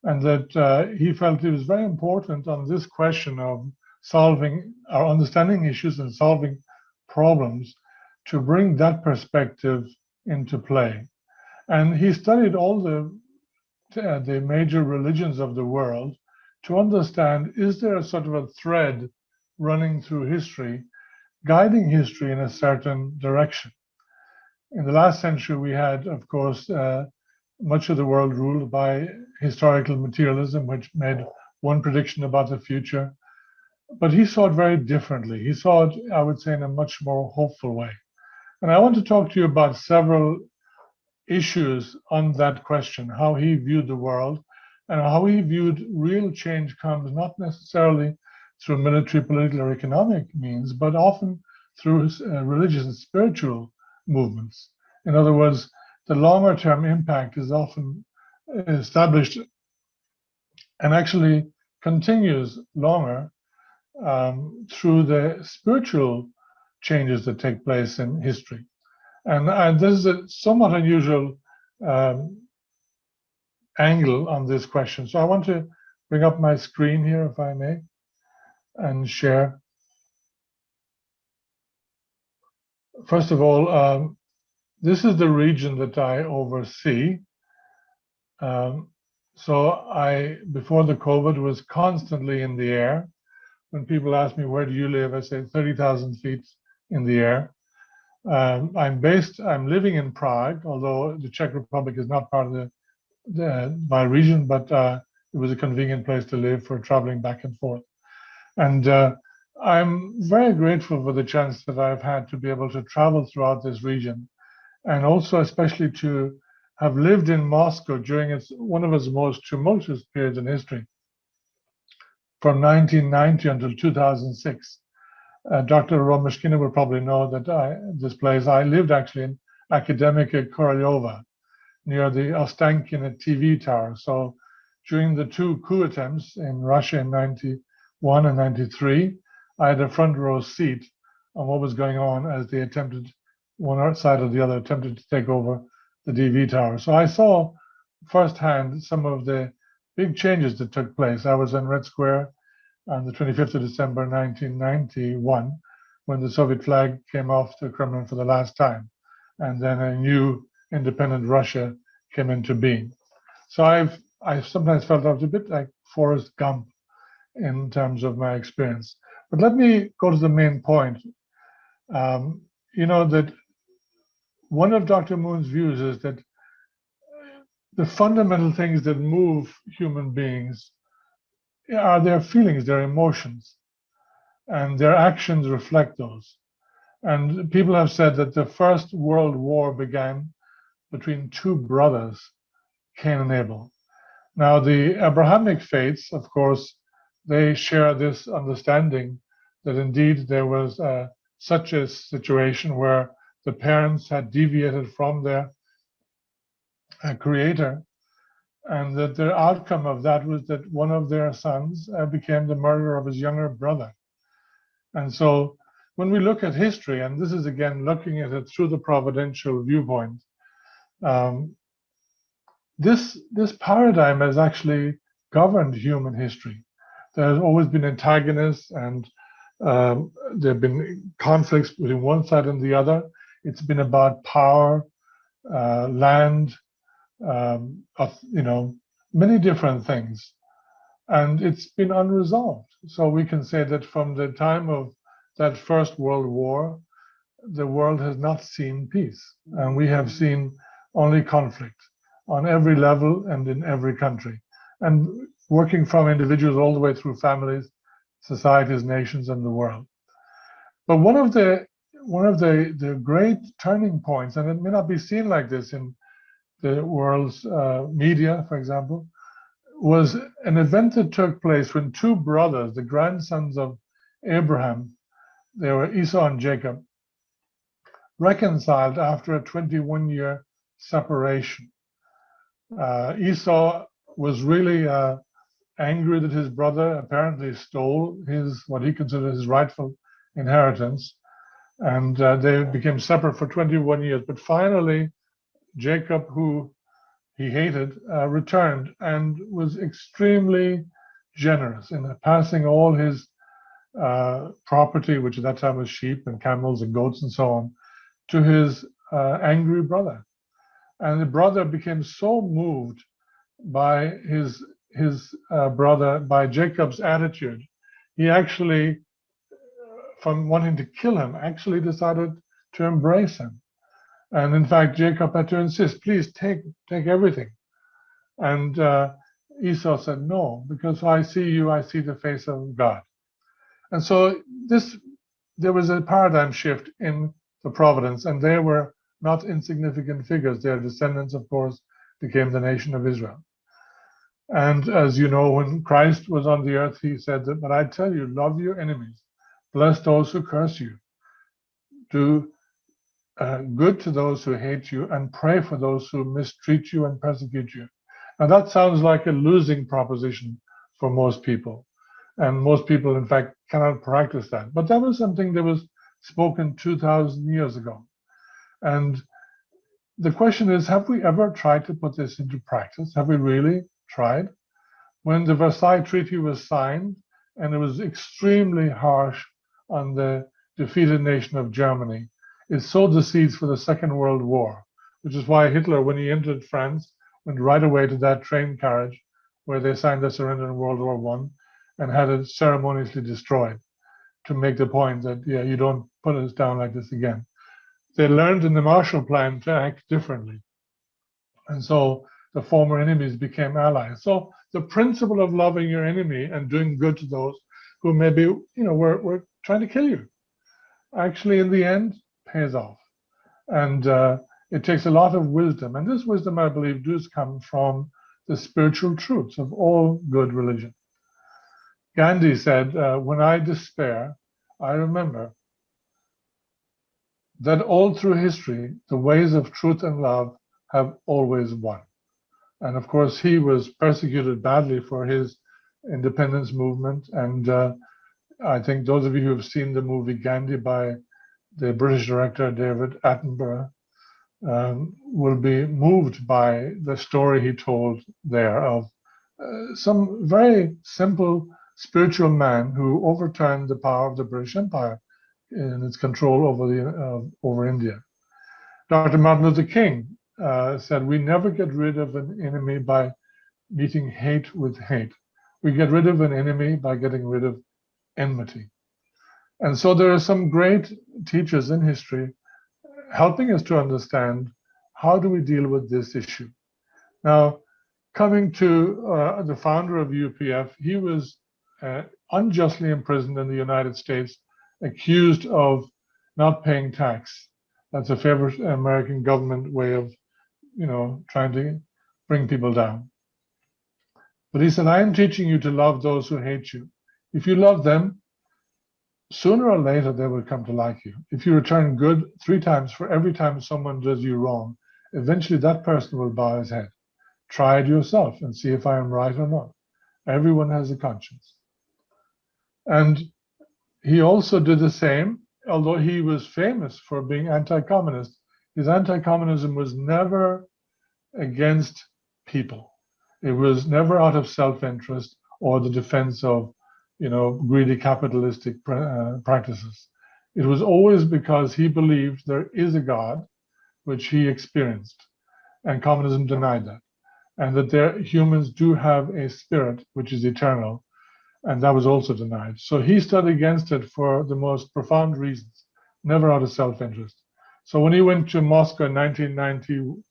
and that he felt it was very important on this question of solving or understanding issues and solving problems to bring that perspective into play. And he studied all the major religions of the world to understand, is there a sort of a thread running through history, guiding history in a certain direction? In the last century, we had, of course, much of the world ruled by historical materialism, which made one prediction about the future. But he saw it very differently. He saw it, I would say, in a much more hopeful way. And I want to talk to you about several issues on that question, how he viewed the world and how he viewed real change comes not necessarily through military, political, or economic means, but often through religious and spiritual movements. In other words, the longer term impact is often established and actually continues longer through the spiritual changes that take place in history. And this is a somewhat unusual angle on this question. So I want to bring up my screen here, if I may, and share. First of all, this is the region that I oversee. So I, before the COVID, was constantly in the air. When people ask me, where do you live? I say 30,000 feet in the air. I'm living in Prague, although the Czech Republic is not part of my region, but it was a convenient place to live for traveling back and forth. And I'm very grateful for the chance that I've had to be able to travel throughout this region, and also especially to have lived in Moscow during one of its most tumultuous periods in history, from 1990 until 2006. Dr. Romashkina will probably know that this place, I lived actually in Akademika Korolyova, near the Ostankina TV tower. So during the two coup attempts in Russia in 91 and 93, I had a front row seat on what was going on as they attempted, one side or the other attempted to take over the DV tower. So I saw firsthand some of the big changes that took place. I was in Red Square on the 25th of December 1991, when the Soviet flag came off the Kremlin for the last time, and then a new independent Russia came into being. So I've sometimes felt I was a bit like Forrest Gump in terms of my experience. But let me go to the main point. You know that one of Dr. Moon's views is that the fundamental things that move human beings are their feelings, their emotions, and their actions reflect those. And people have said that the First World War began between two brothers, Cain and Abel. Now, the Abrahamic faiths, of course, they share this understanding that indeed there was such a situation where the parents had deviated from their creator, and that the outcome of that was that one of their sons became the murderer of his younger brother. And so when we look at history, and this is again looking at it through the providential viewpoint, this paradigm has actually governed human history. There has always been antagonists, and there have been conflicts between one side and the other. It's been about power, land, many different things, and it's been unresolved. So we can say that from the time of that First World War, the world has not seen peace, and we have seen only conflict on every level and in every country, and working from individuals all the way through families, societies, nations, and the world. But one of the great turning points, and it may not be seen like this in the world's media, for example, was an event that took place when two brothers, the grandsons of Abraham, they were Esau and Jacob, reconciled after a 21-year separation. Esau was really angry that his brother apparently stole what he considered his rightful inheritance, and they became separate for 21 years. But finally, Jacob, who he hated, returned and was extremely generous in passing all his property, which at that time was sheep and camels and goats and so on, to his angry brother. And the brother became so moved by his brother, by Jacob's attitude, he actually, from wanting to kill him, actually decided to embrace him. And in fact, Jacob had to insist, please take everything. And Esau said, no, because I see you, I see the face of God. And so there was a paradigm shift in the providence, and they were not insignificant figures. Their descendants, of course, became the nation of Israel. And as you know, when Christ was on the earth, he said that, but I tell you, love your enemies, bless those who curse you, do good to those who hate you, and pray for those who mistreat you and persecute you. Now that sounds like a losing proposition for most people. And most people, in fact, cannot practice that. But that was something that was spoken 2,000 years ago. And the question is, have we ever tried to put this into practice? Have we really tried? When the Versailles Treaty was signed, and it was extremely harsh on the defeated nation of Germany, it sowed the seeds for the Second World War, which is why Hitler, when he entered France, went right away to that train carriage where they signed their surrender in World War I and had it ceremoniously destroyed to make the point that, yeah, you don't put us down like this again. They learned in the Marshall Plan to act differently. And so the former enemies became allies. So the principle of loving your enemy and doing good to those who maybe, were trying to kill you, actually in the end pays off. And it takes a lot of wisdom. And this wisdom, I believe, does come from the spiritual truths of all good religion. Gandhi said, when I despair, I remember that all through history, the ways of truth and love have always won. And of course, he was persecuted badly for his independence movement. And I think those of you who have seen the movie Gandhi by the British director David Attenborough will be moved by the story he told there of some very simple spiritual man who overturned the power of the British Empire in its control over India. Dr. Martin Luther King said, we never get rid of an enemy by meeting hate with hate. We get rid of an enemy by getting rid of enmity. And so there are some great teachers in history helping us to understand how do we deal with this issue. Now, coming to the founder of UPF, he was unjustly imprisoned in the United States, accused of not paying tax. That's a favorite American government way of, trying to bring people down. But he said, I am teaching you to love those who hate you. If you love them, sooner or later they will come to like you. If you return good 3 times for every time someone does you wrong, eventually that person will bow his head. Try it yourself and see if I am right or not. Everyone has a conscience. And he also did the same, although he was famous for being anti-communist. His anti-communism was never against people. It was never out of self-interest or the defense of, greedy capitalistic practices. It was always because he believed there is a God, which he experienced, and communism denied that, and that humans do have a spirit which is eternal, and that was also denied. So he stood against it for the most profound reasons, never out of self-interest. So when he went to Moscow in 1990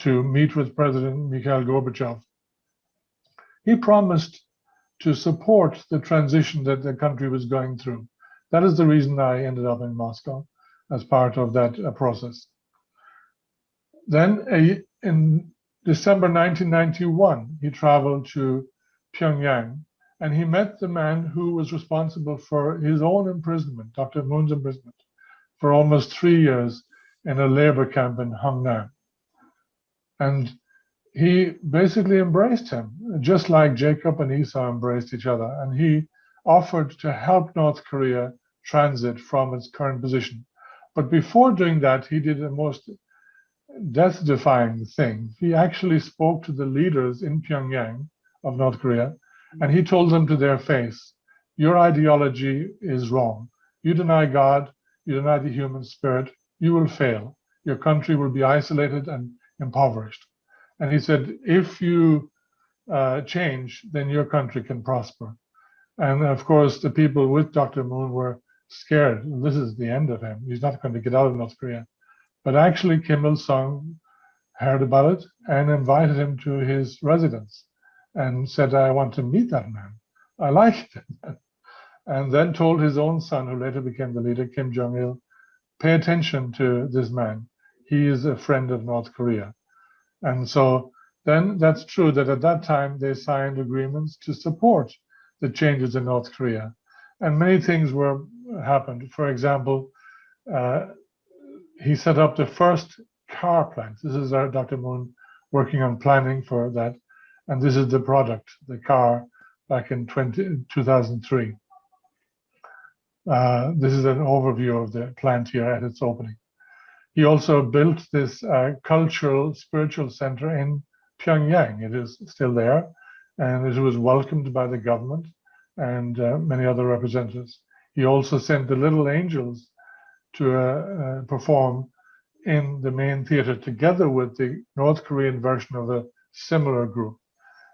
to meet with President Mikhail Gorbachev, he promised to support the transition that the country was going through. That is the reason I ended up in Moscow as part of that process. Then in December 1991, he traveled to Pyongyang, and he met the man who was responsible for his own imprisonment, Dr. Moon's imprisonment, for almost 3 years in a labor camp in Hungnam. And he basically embraced him, just like Jacob and Esau embraced each other. And he offered to help North Korea transit from its current position. But before doing that, he did a most death-defying thing. He actually spoke to the leaders in Pyongyang of North Korea, and he told them to their face, your ideology is wrong. You deny God, you deny the human spirit, you will fail. Your country will be isolated and impoverished. And he said, if you change, then your country can prosper. And of course, the people with Dr. Moon were scared. This is the end of him. He's not going to get out of North Korea. But actually, Kim Il-sung heard about it and invited him to his residence and said, I want to meet that man. I liked it. And then told his own son, who later became the leader, Kim Jong-il, pay attention to this man. He is a friend of North Korea. And so then that's true that at that time they signed agreements to support the changes in North Korea. And many things happened. For example, he set up the first car plant. This is Dr. Moon working on planning for that. And this is the product, the car, back in 2003. This is an overview of the plant here at its opening. He also built this cultural, spiritual center in Pyongyang. It is still there, and it was welcomed by the government and many other representatives. He also sent the Little Angels to perform in the main theater together with the North Korean version of a similar group.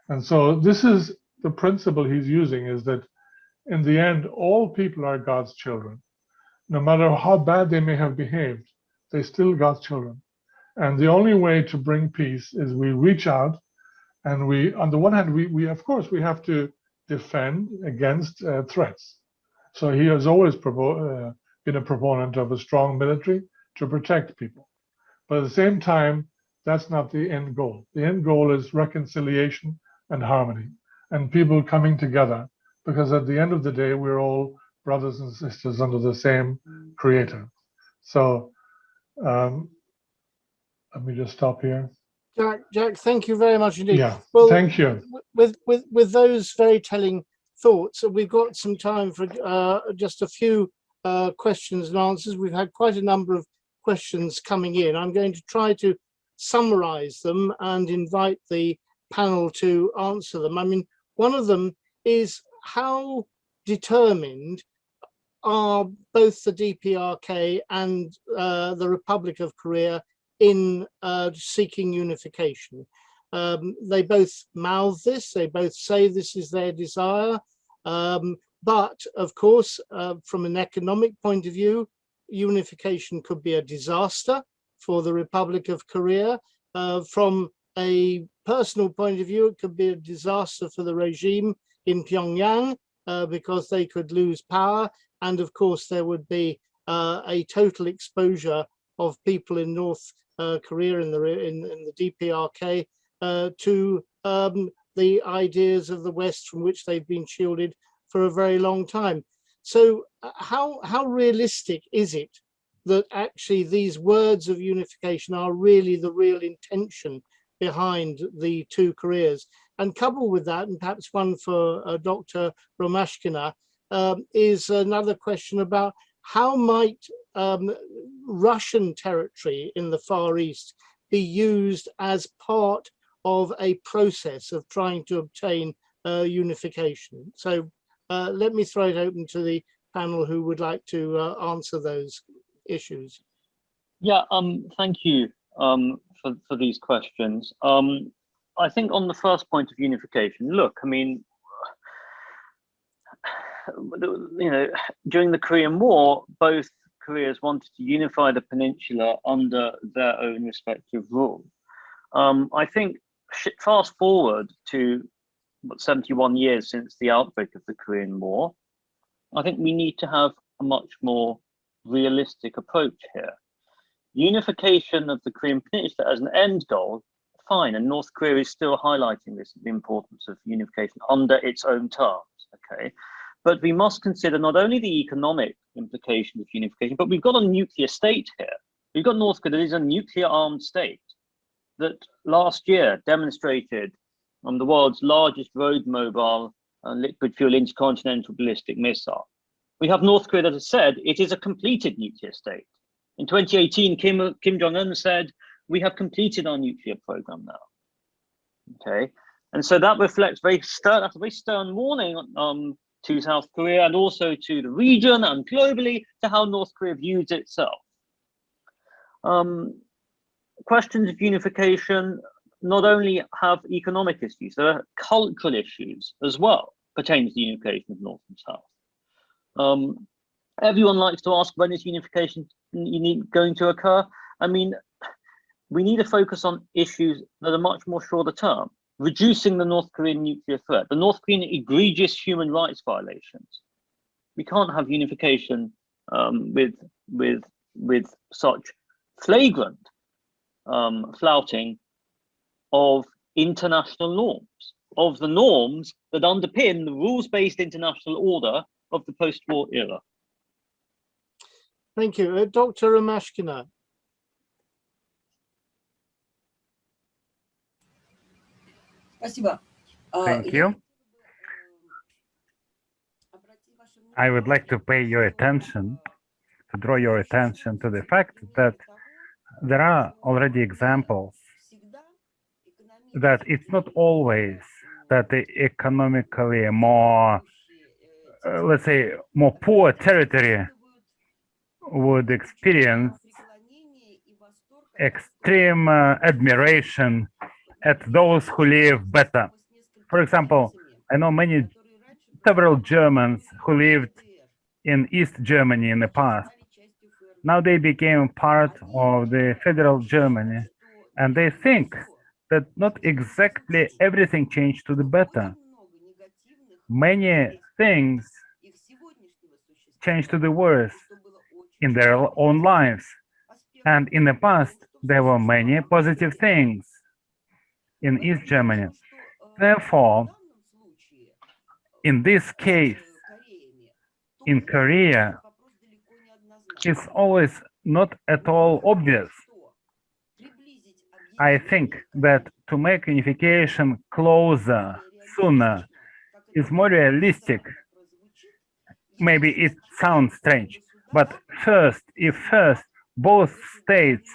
And so this is the principle he's using, is that in the end, all people are God's children. No matter how bad they may have behaved, they're still God's children. And the only way to bring peace is we reach out, and we, on the one hand, we of course, we have to defend against threats. So he has always been a proponent of a strong military to protect people. But at the same time, that's not the end goal. The end goal is reconciliation and harmony, and people coming together, because at the end of the day, we're all brothers and sisters under the same creator. So let me just stop here. Jack, thank you very much indeed. Yeah, well, thank you. With those very telling thoughts, we've got some time for just a few questions and answers. We've had quite a number of questions coming in. I'm going to try to summarize them and invite the panel to answer them. I mean, one of them is, how determined are both the DPRK and the Republic of Korea in seeking unification? They both mouth this, they both say this is their desire, but of course, from an economic point of view, unification could be a disaster for the Republic of Korea. From a personal point of view, it could be a disaster for the regime in Pyongyang because they could lose power. And of course, there would be a total exposure of people in North Korea, in the DPRK, to the ideas of the West from which they've been shielded for a very long time. So how realistic is it that actually these words of unification are really the real intention behind the two Koreas? And coupled with that, and perhaps one for Dr. Romashkina, is another question about how might Russian territory in the Far East be used as part of a process of trying to obtain unification? So let me throw it open to the panel who would like to answer those issues. Yeah, thank you for these questions. I think on the first point of unification, look, I mean, you know, during the Korean War, both Koreas wanted to unify the peninsula under their own respective rule. I think fast forward to 71 years since the outbreak of the Korean War, I think we need to have a much more realistic approach here. Unification of the Korean Peninsula as an end goal, fine, and North Korea is still highlighting this, the importance of unification under its own terms, okay? But we must consider not only the economic implications of unification, but we've got a nuclear state here. We've got North Korea that is a nuclear armed state that last year demonstrated the world's largest road mobile liquid fuel intercontinental ballistic missile. We have North Korea that has said it is a completed nuclear state. In 2018, Kim Jong-un said, we have completed our nuclear program now. Okay, and so that reflects that's a very stern warning to South Korea and also to the region and globally to how North Korea views itself. Questions of unification not only have economic issues, there are cultural issues as well pertaining to the unification of North and South. Everyone likes to ask, when is unification going to occur? I mean, we need to focus on issues that are much more shorter term. Reducing the North Korean nuclear threat, the North Korean egregious human rights violations. We can't have unification with such flagrant flouting of international norms, of the norms that underpin the rules-based international order of the post-war era. Thank you. Dr. Romashkina. Thank you. I would like to pay your attention, to draw your attention to the fact that there are already examples that it's not always that the economically more, let's say, more poor territory would experience extreme admiration at those who live better. For example, I know several Germans who lived in East Germany in the past. Now they became part of the federal Germany, and they think that not exactly everything changed to the better. Many things changed to the worse in their own lives. And in the past, there were many positive things in East Germany. Therefore, in this case, in Korea is always not at all obvious. I think that to make unification closer, sooner, is more realistic. Maybe it sounds strange, but if first both states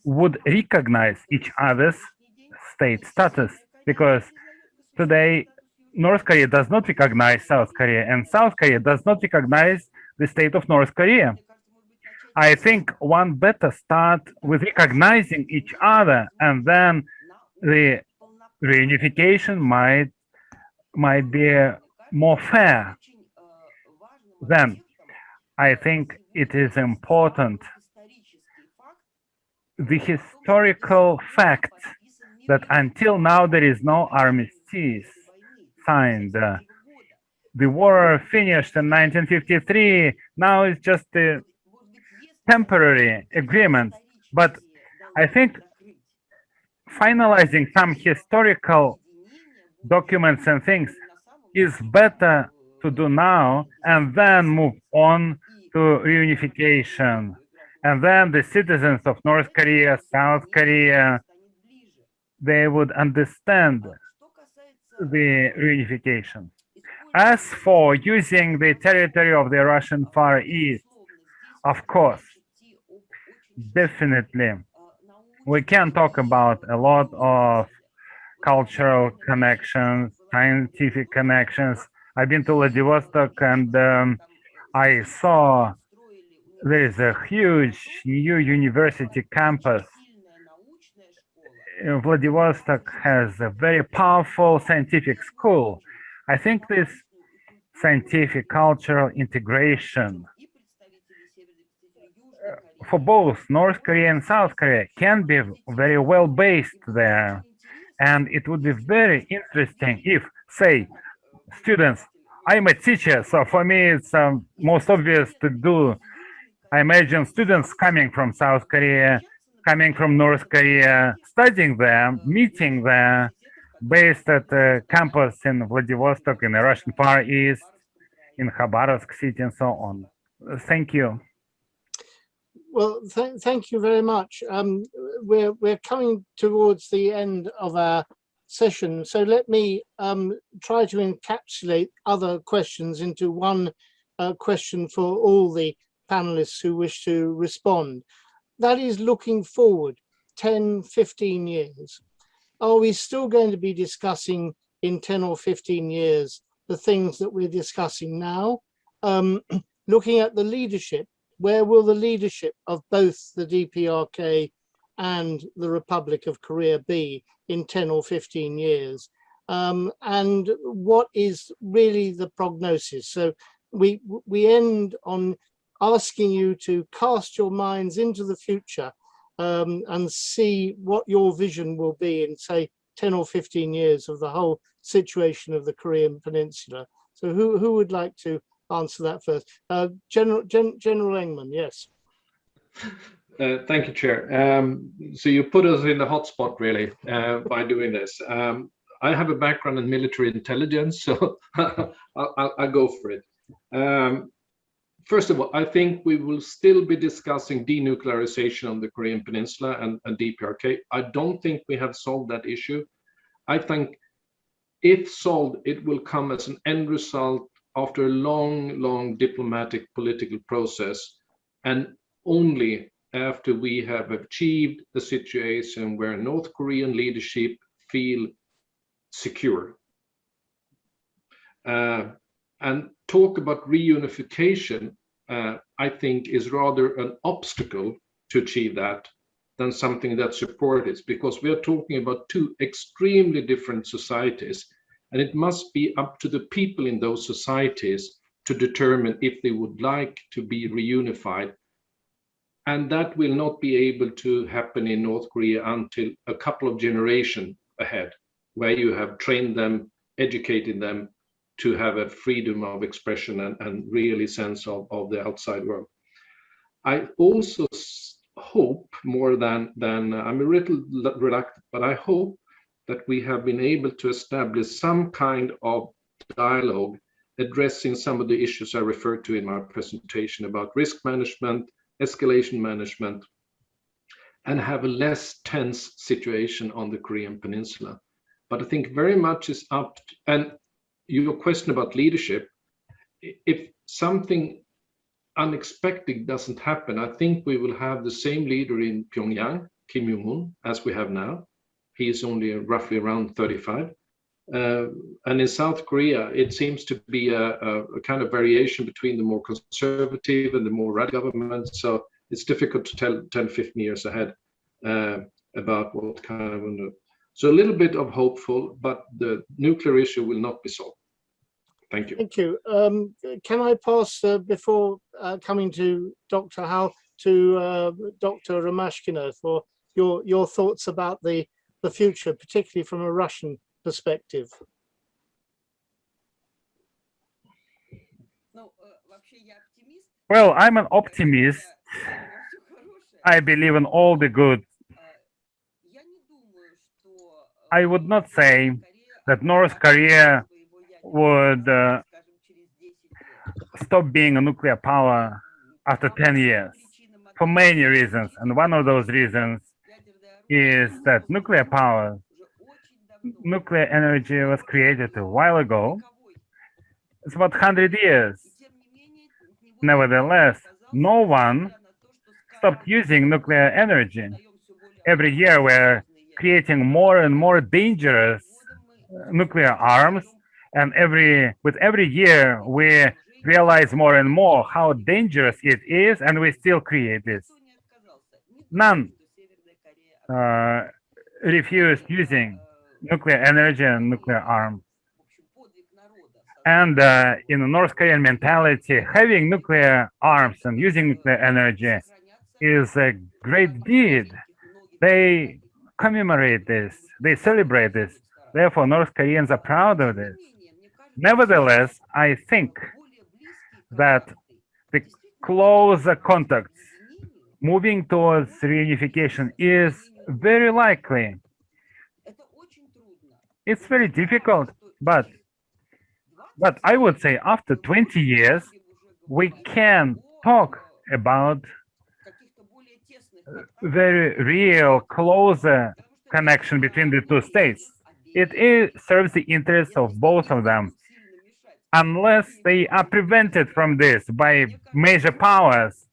would recognize each other's state status, because today North Korea does not recognize South Korea and South Korea does not recognize the state of North Korea. I think one better start with recognizing each other, and then the reunification might be more fair. Then I think it is important the historical fact that until now there is no armistice signed. The war finished in 1953. Now it's just a temporary agreement. But I think finalizing some historical documents and things is better to do now, and then move on to reunification. And then the citizens of North Korea, South Korea, they would understand the reunification. As for using the territory of the Russian Far East, of course, definitely, we can talk about a lot of cultural connections, scientific connections. I've been to Vladivostok, and I saw there is a huge new university campus. Vladivostok has a very powerful scientific school. I think this scientific cultural integration for both North Korea and South Korea can be very well based there. And it would be very interesting if, say, students, I'm a teacher, so for me it's most obvious to do. I imagine students coming from South Korea, coming from North Korea, studying there, meeting there, based at a campus in Vladivostok, in the Russian Far East, in Khabarovsk City, and so on. Thank you. Well, thank you very much. We're coming towards the end of our session, so let me try to encapsulate other questions into one question for all the panelists who wish to respond. That is, looking forward 10, 15 years. Are we still going to be discussing in 10 or 15 years the things that we're discussing now? Looking at the leadership, where will the leadership of both the DPRK and the Republic of Korea be in 10 or 15 years? And what is really the prognosis? So we end on asking you to cast your minds into the future and see what your vision will be in, say, 10 or 15 years of the whole situation of the Korean Peninsula. So who would like to answer that first? General Engman, yes. Thank you, Chair. So you put us in the hot spot, really, by doing this. I have a background in military intelligence, so I'll go for it. First of all, I think we will still be discussing denuclearization on the Korean Peninsula and DPRK. I don't think we have solved that issue. I think if solved, it will come as an end result after a long diplomatic political process, and only after we have achieved a situation where North Korean leadership feel secure. And talk about reunification, I think, is rather an obstacle to achieve that than something that supports it, because we are talking about two extremely different societies, and it must be up to the people in those societies to determine if they would like to be reunified. And that will not be able to happen in North Korea until a couple of generations ahead, where you have trained them, educated them to have a freedom of expression and really sense of the outside world. I also hope, more than I'm a little reluctant, but I hope that we have been able to establish some kind of dialogue addressing some of the issues I referred to in my presentation about risk management, escalation management, and have a less tense situation on the Korean Peninsula. But I think very much is up to, and your question about leadership, if something unexpected doesn't happen, I think we will have the same leader in Pyongyang, Kim Jong-un, as we have now. He is only roughly around 35. And in South Korea, it seems to be a kind of variation between the more conservative and the more radical government. So it's difficult to tell 10, 15 years ahead about what kind of. So a little bit of hopeful, but the nuclear issue will not be solved. Thank you. Thank you. Can I pass, before coming to Dr. Hal, to Dr. Romashkina for your thoughts about the future, particularly from a Russian perspective? Well, I'm an optimist. I believe in all the good. I would not say that North Korea would stop being a nuclear power after 10 years for many reasons. And one of those reasons is that nuclear energy was created a while ago. It's about 100 years. Nevertheless, no one stopped using nuclear energy. Every year we're creating more and more dangerous nuclear arms, and with every year we realize more and more how dangerous it is, and we still create this. None refused using nuclear energy and nuclear arms. And in the North Korean mentality, having nuclear arms and using nuclear energy is a great deed. They commemorate this, they celebrate this. Therefore, North Koreans are proud of this. Nevertheless, I think that the closer contacts moving towards reunification is very likely. It's very difficult, but I would say after 20 years, we can talk about very real, closer connection between the two states. It serves the interests of both of them, unless they are prevented from this by major powers,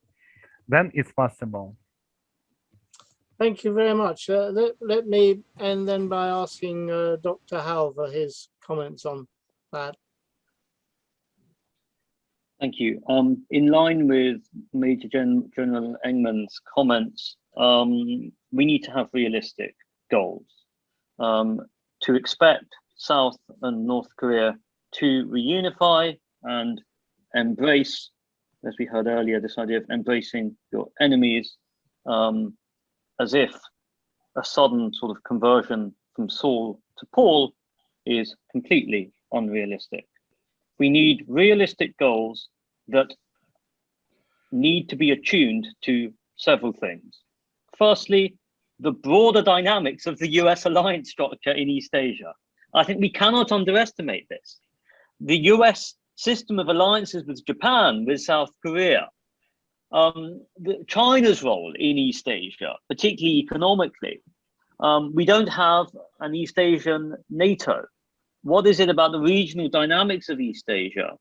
then it's possible. Thank you very much. Let me end then by asking Dr. Hal for his comments on that. Thank you. In line with Major General Engman's comments, we need to have realistic goals. To expect South and North Korea to reunify and embrace, as we heard earlier, this idea of embracing your enemies, as if a sudden sort of conversion from Saul to Paul is completely unrealistic. We need realistic goals that need to be attuned to several things. Firstly, the broader dynamics of the US alliance structure in East Asia. I think we cannot underestimate this. The US system of alliances with Japan, with South Korea, China's role in East Asia, particularly economically. We don't have an East Asian NATO. What is it about the regional dynamics of East Asia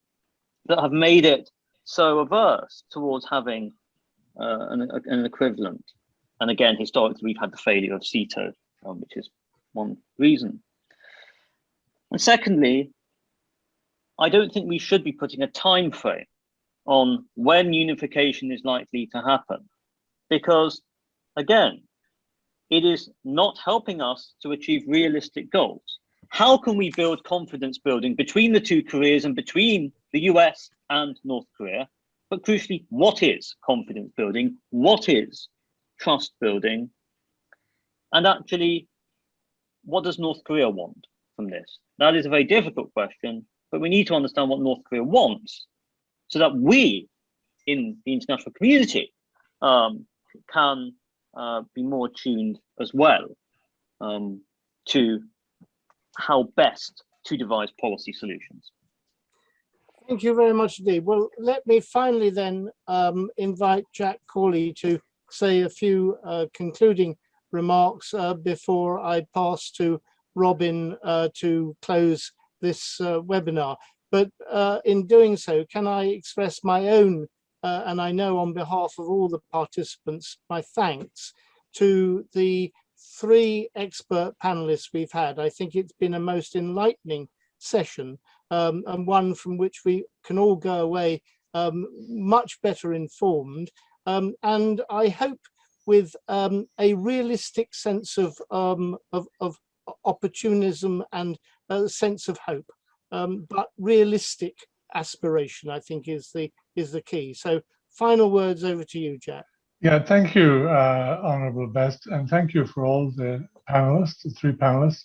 that have made it so averse towards having an equivalent? And again, historically, we've had the failure of CETO, which is one reason. And secondly, I don't think we should be putting a time frame on when unification is likely to happen, because again, it is not helping us to achieve realistic goals. How can we build confidence building between the two Koreas and between the US and North Korea? But crucially, what is confidence building? What is trust building? And actually, what does North Korea want from this? That is a very difficult question, but we need to understand what North Korea wants so that we in the international community can be more tuned as well to how best to devise policy solutions. Thank you very much indeed. Well, let me finally then invite Jack Corley to say a few concluding remarks before I pass to Robin to close this webinar. But in doing so, can I express my own, and I know on behalf of all the participants, my thanks to the 3 expert panelists we've had. I think it's been a most enlightening session, and one from which we can all go away much better informed, and I hope with a realistic sense of opportunism and a sense of hope, but realistic aspiration, I think, is the key. So final words over to you, Jack. Yeah, thank you, Honorable Best, and thank you for all the panelists, the 3 panelists.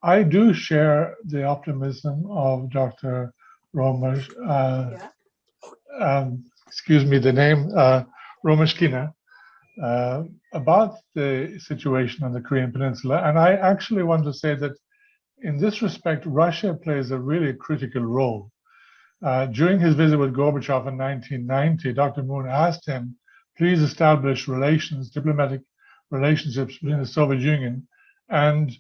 I do share the optimism of Dr. Romesh, excuse me, the name, Romeshkina, about the situation on the Korean Peninsula. And I actually want to say that in this respect, Russia plays a really critical role. During his visit with Gorbachev in 1990, Dr. Moon asked him, please establish relations, diplomatic relationships between the Soviet Union and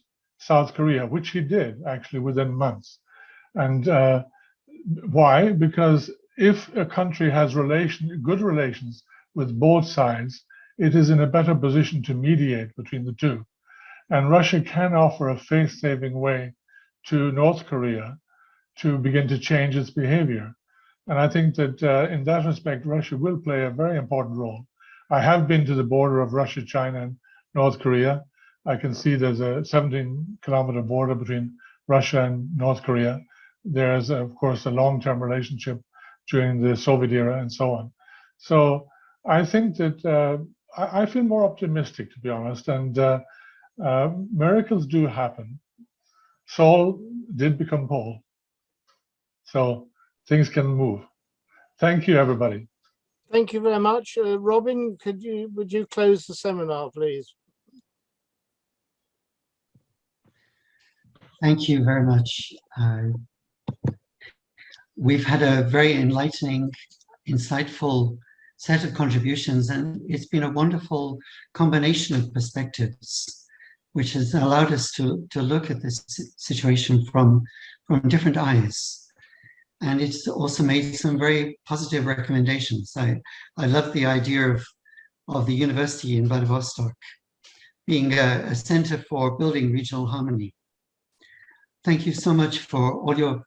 South Korea, which he did actually within months. And why? Because if a country has good relations with both sides, it is in a better position to mediate between the two. And Russia can offer a face-saving way to North Korea to begin to change its behavior. And I think that in that respect, Russia will play a very important role. I have been to the border of Russia, China, and North Korea. I can see there's a 17-kilometer border between Russia and North Korea. There's, of course, a long-term relationship during the Soviet era and so on. So I think that I feel more optimistic, to be honest, and miracles do happen. Saul did become Paul. So things can move. Thank you, everybody. Thank you very much. Robin, would you close the seminar, please? Thank you very much. We've had a very enlightening, insightful set of contributions, and it's been a wonderful combination of perspectives, which has allowed us to look at this situation from different eyes. And it's also made some very positive recommendations. I love the idea of the university in Vladivostok being a center for building regional harmony. Thank you so much for all your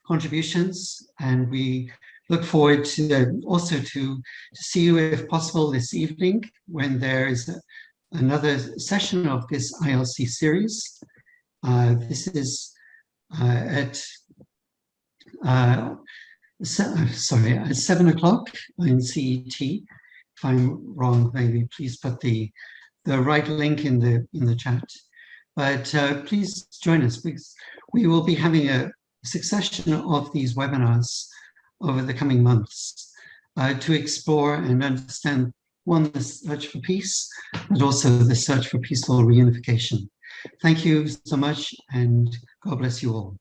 contributions, and we look forward to also to see you, if possible, this evening when there is another session of this ILC series. This is at 7 o'clock in CET. If I'm wrong, maybe please put the right link in the chat. But please join us, because we will be having a succession of these webinars over the coming months to explore and understand, one, the search for peace, but also the search for peaceful reunification. Thank you so much, and God bless you all.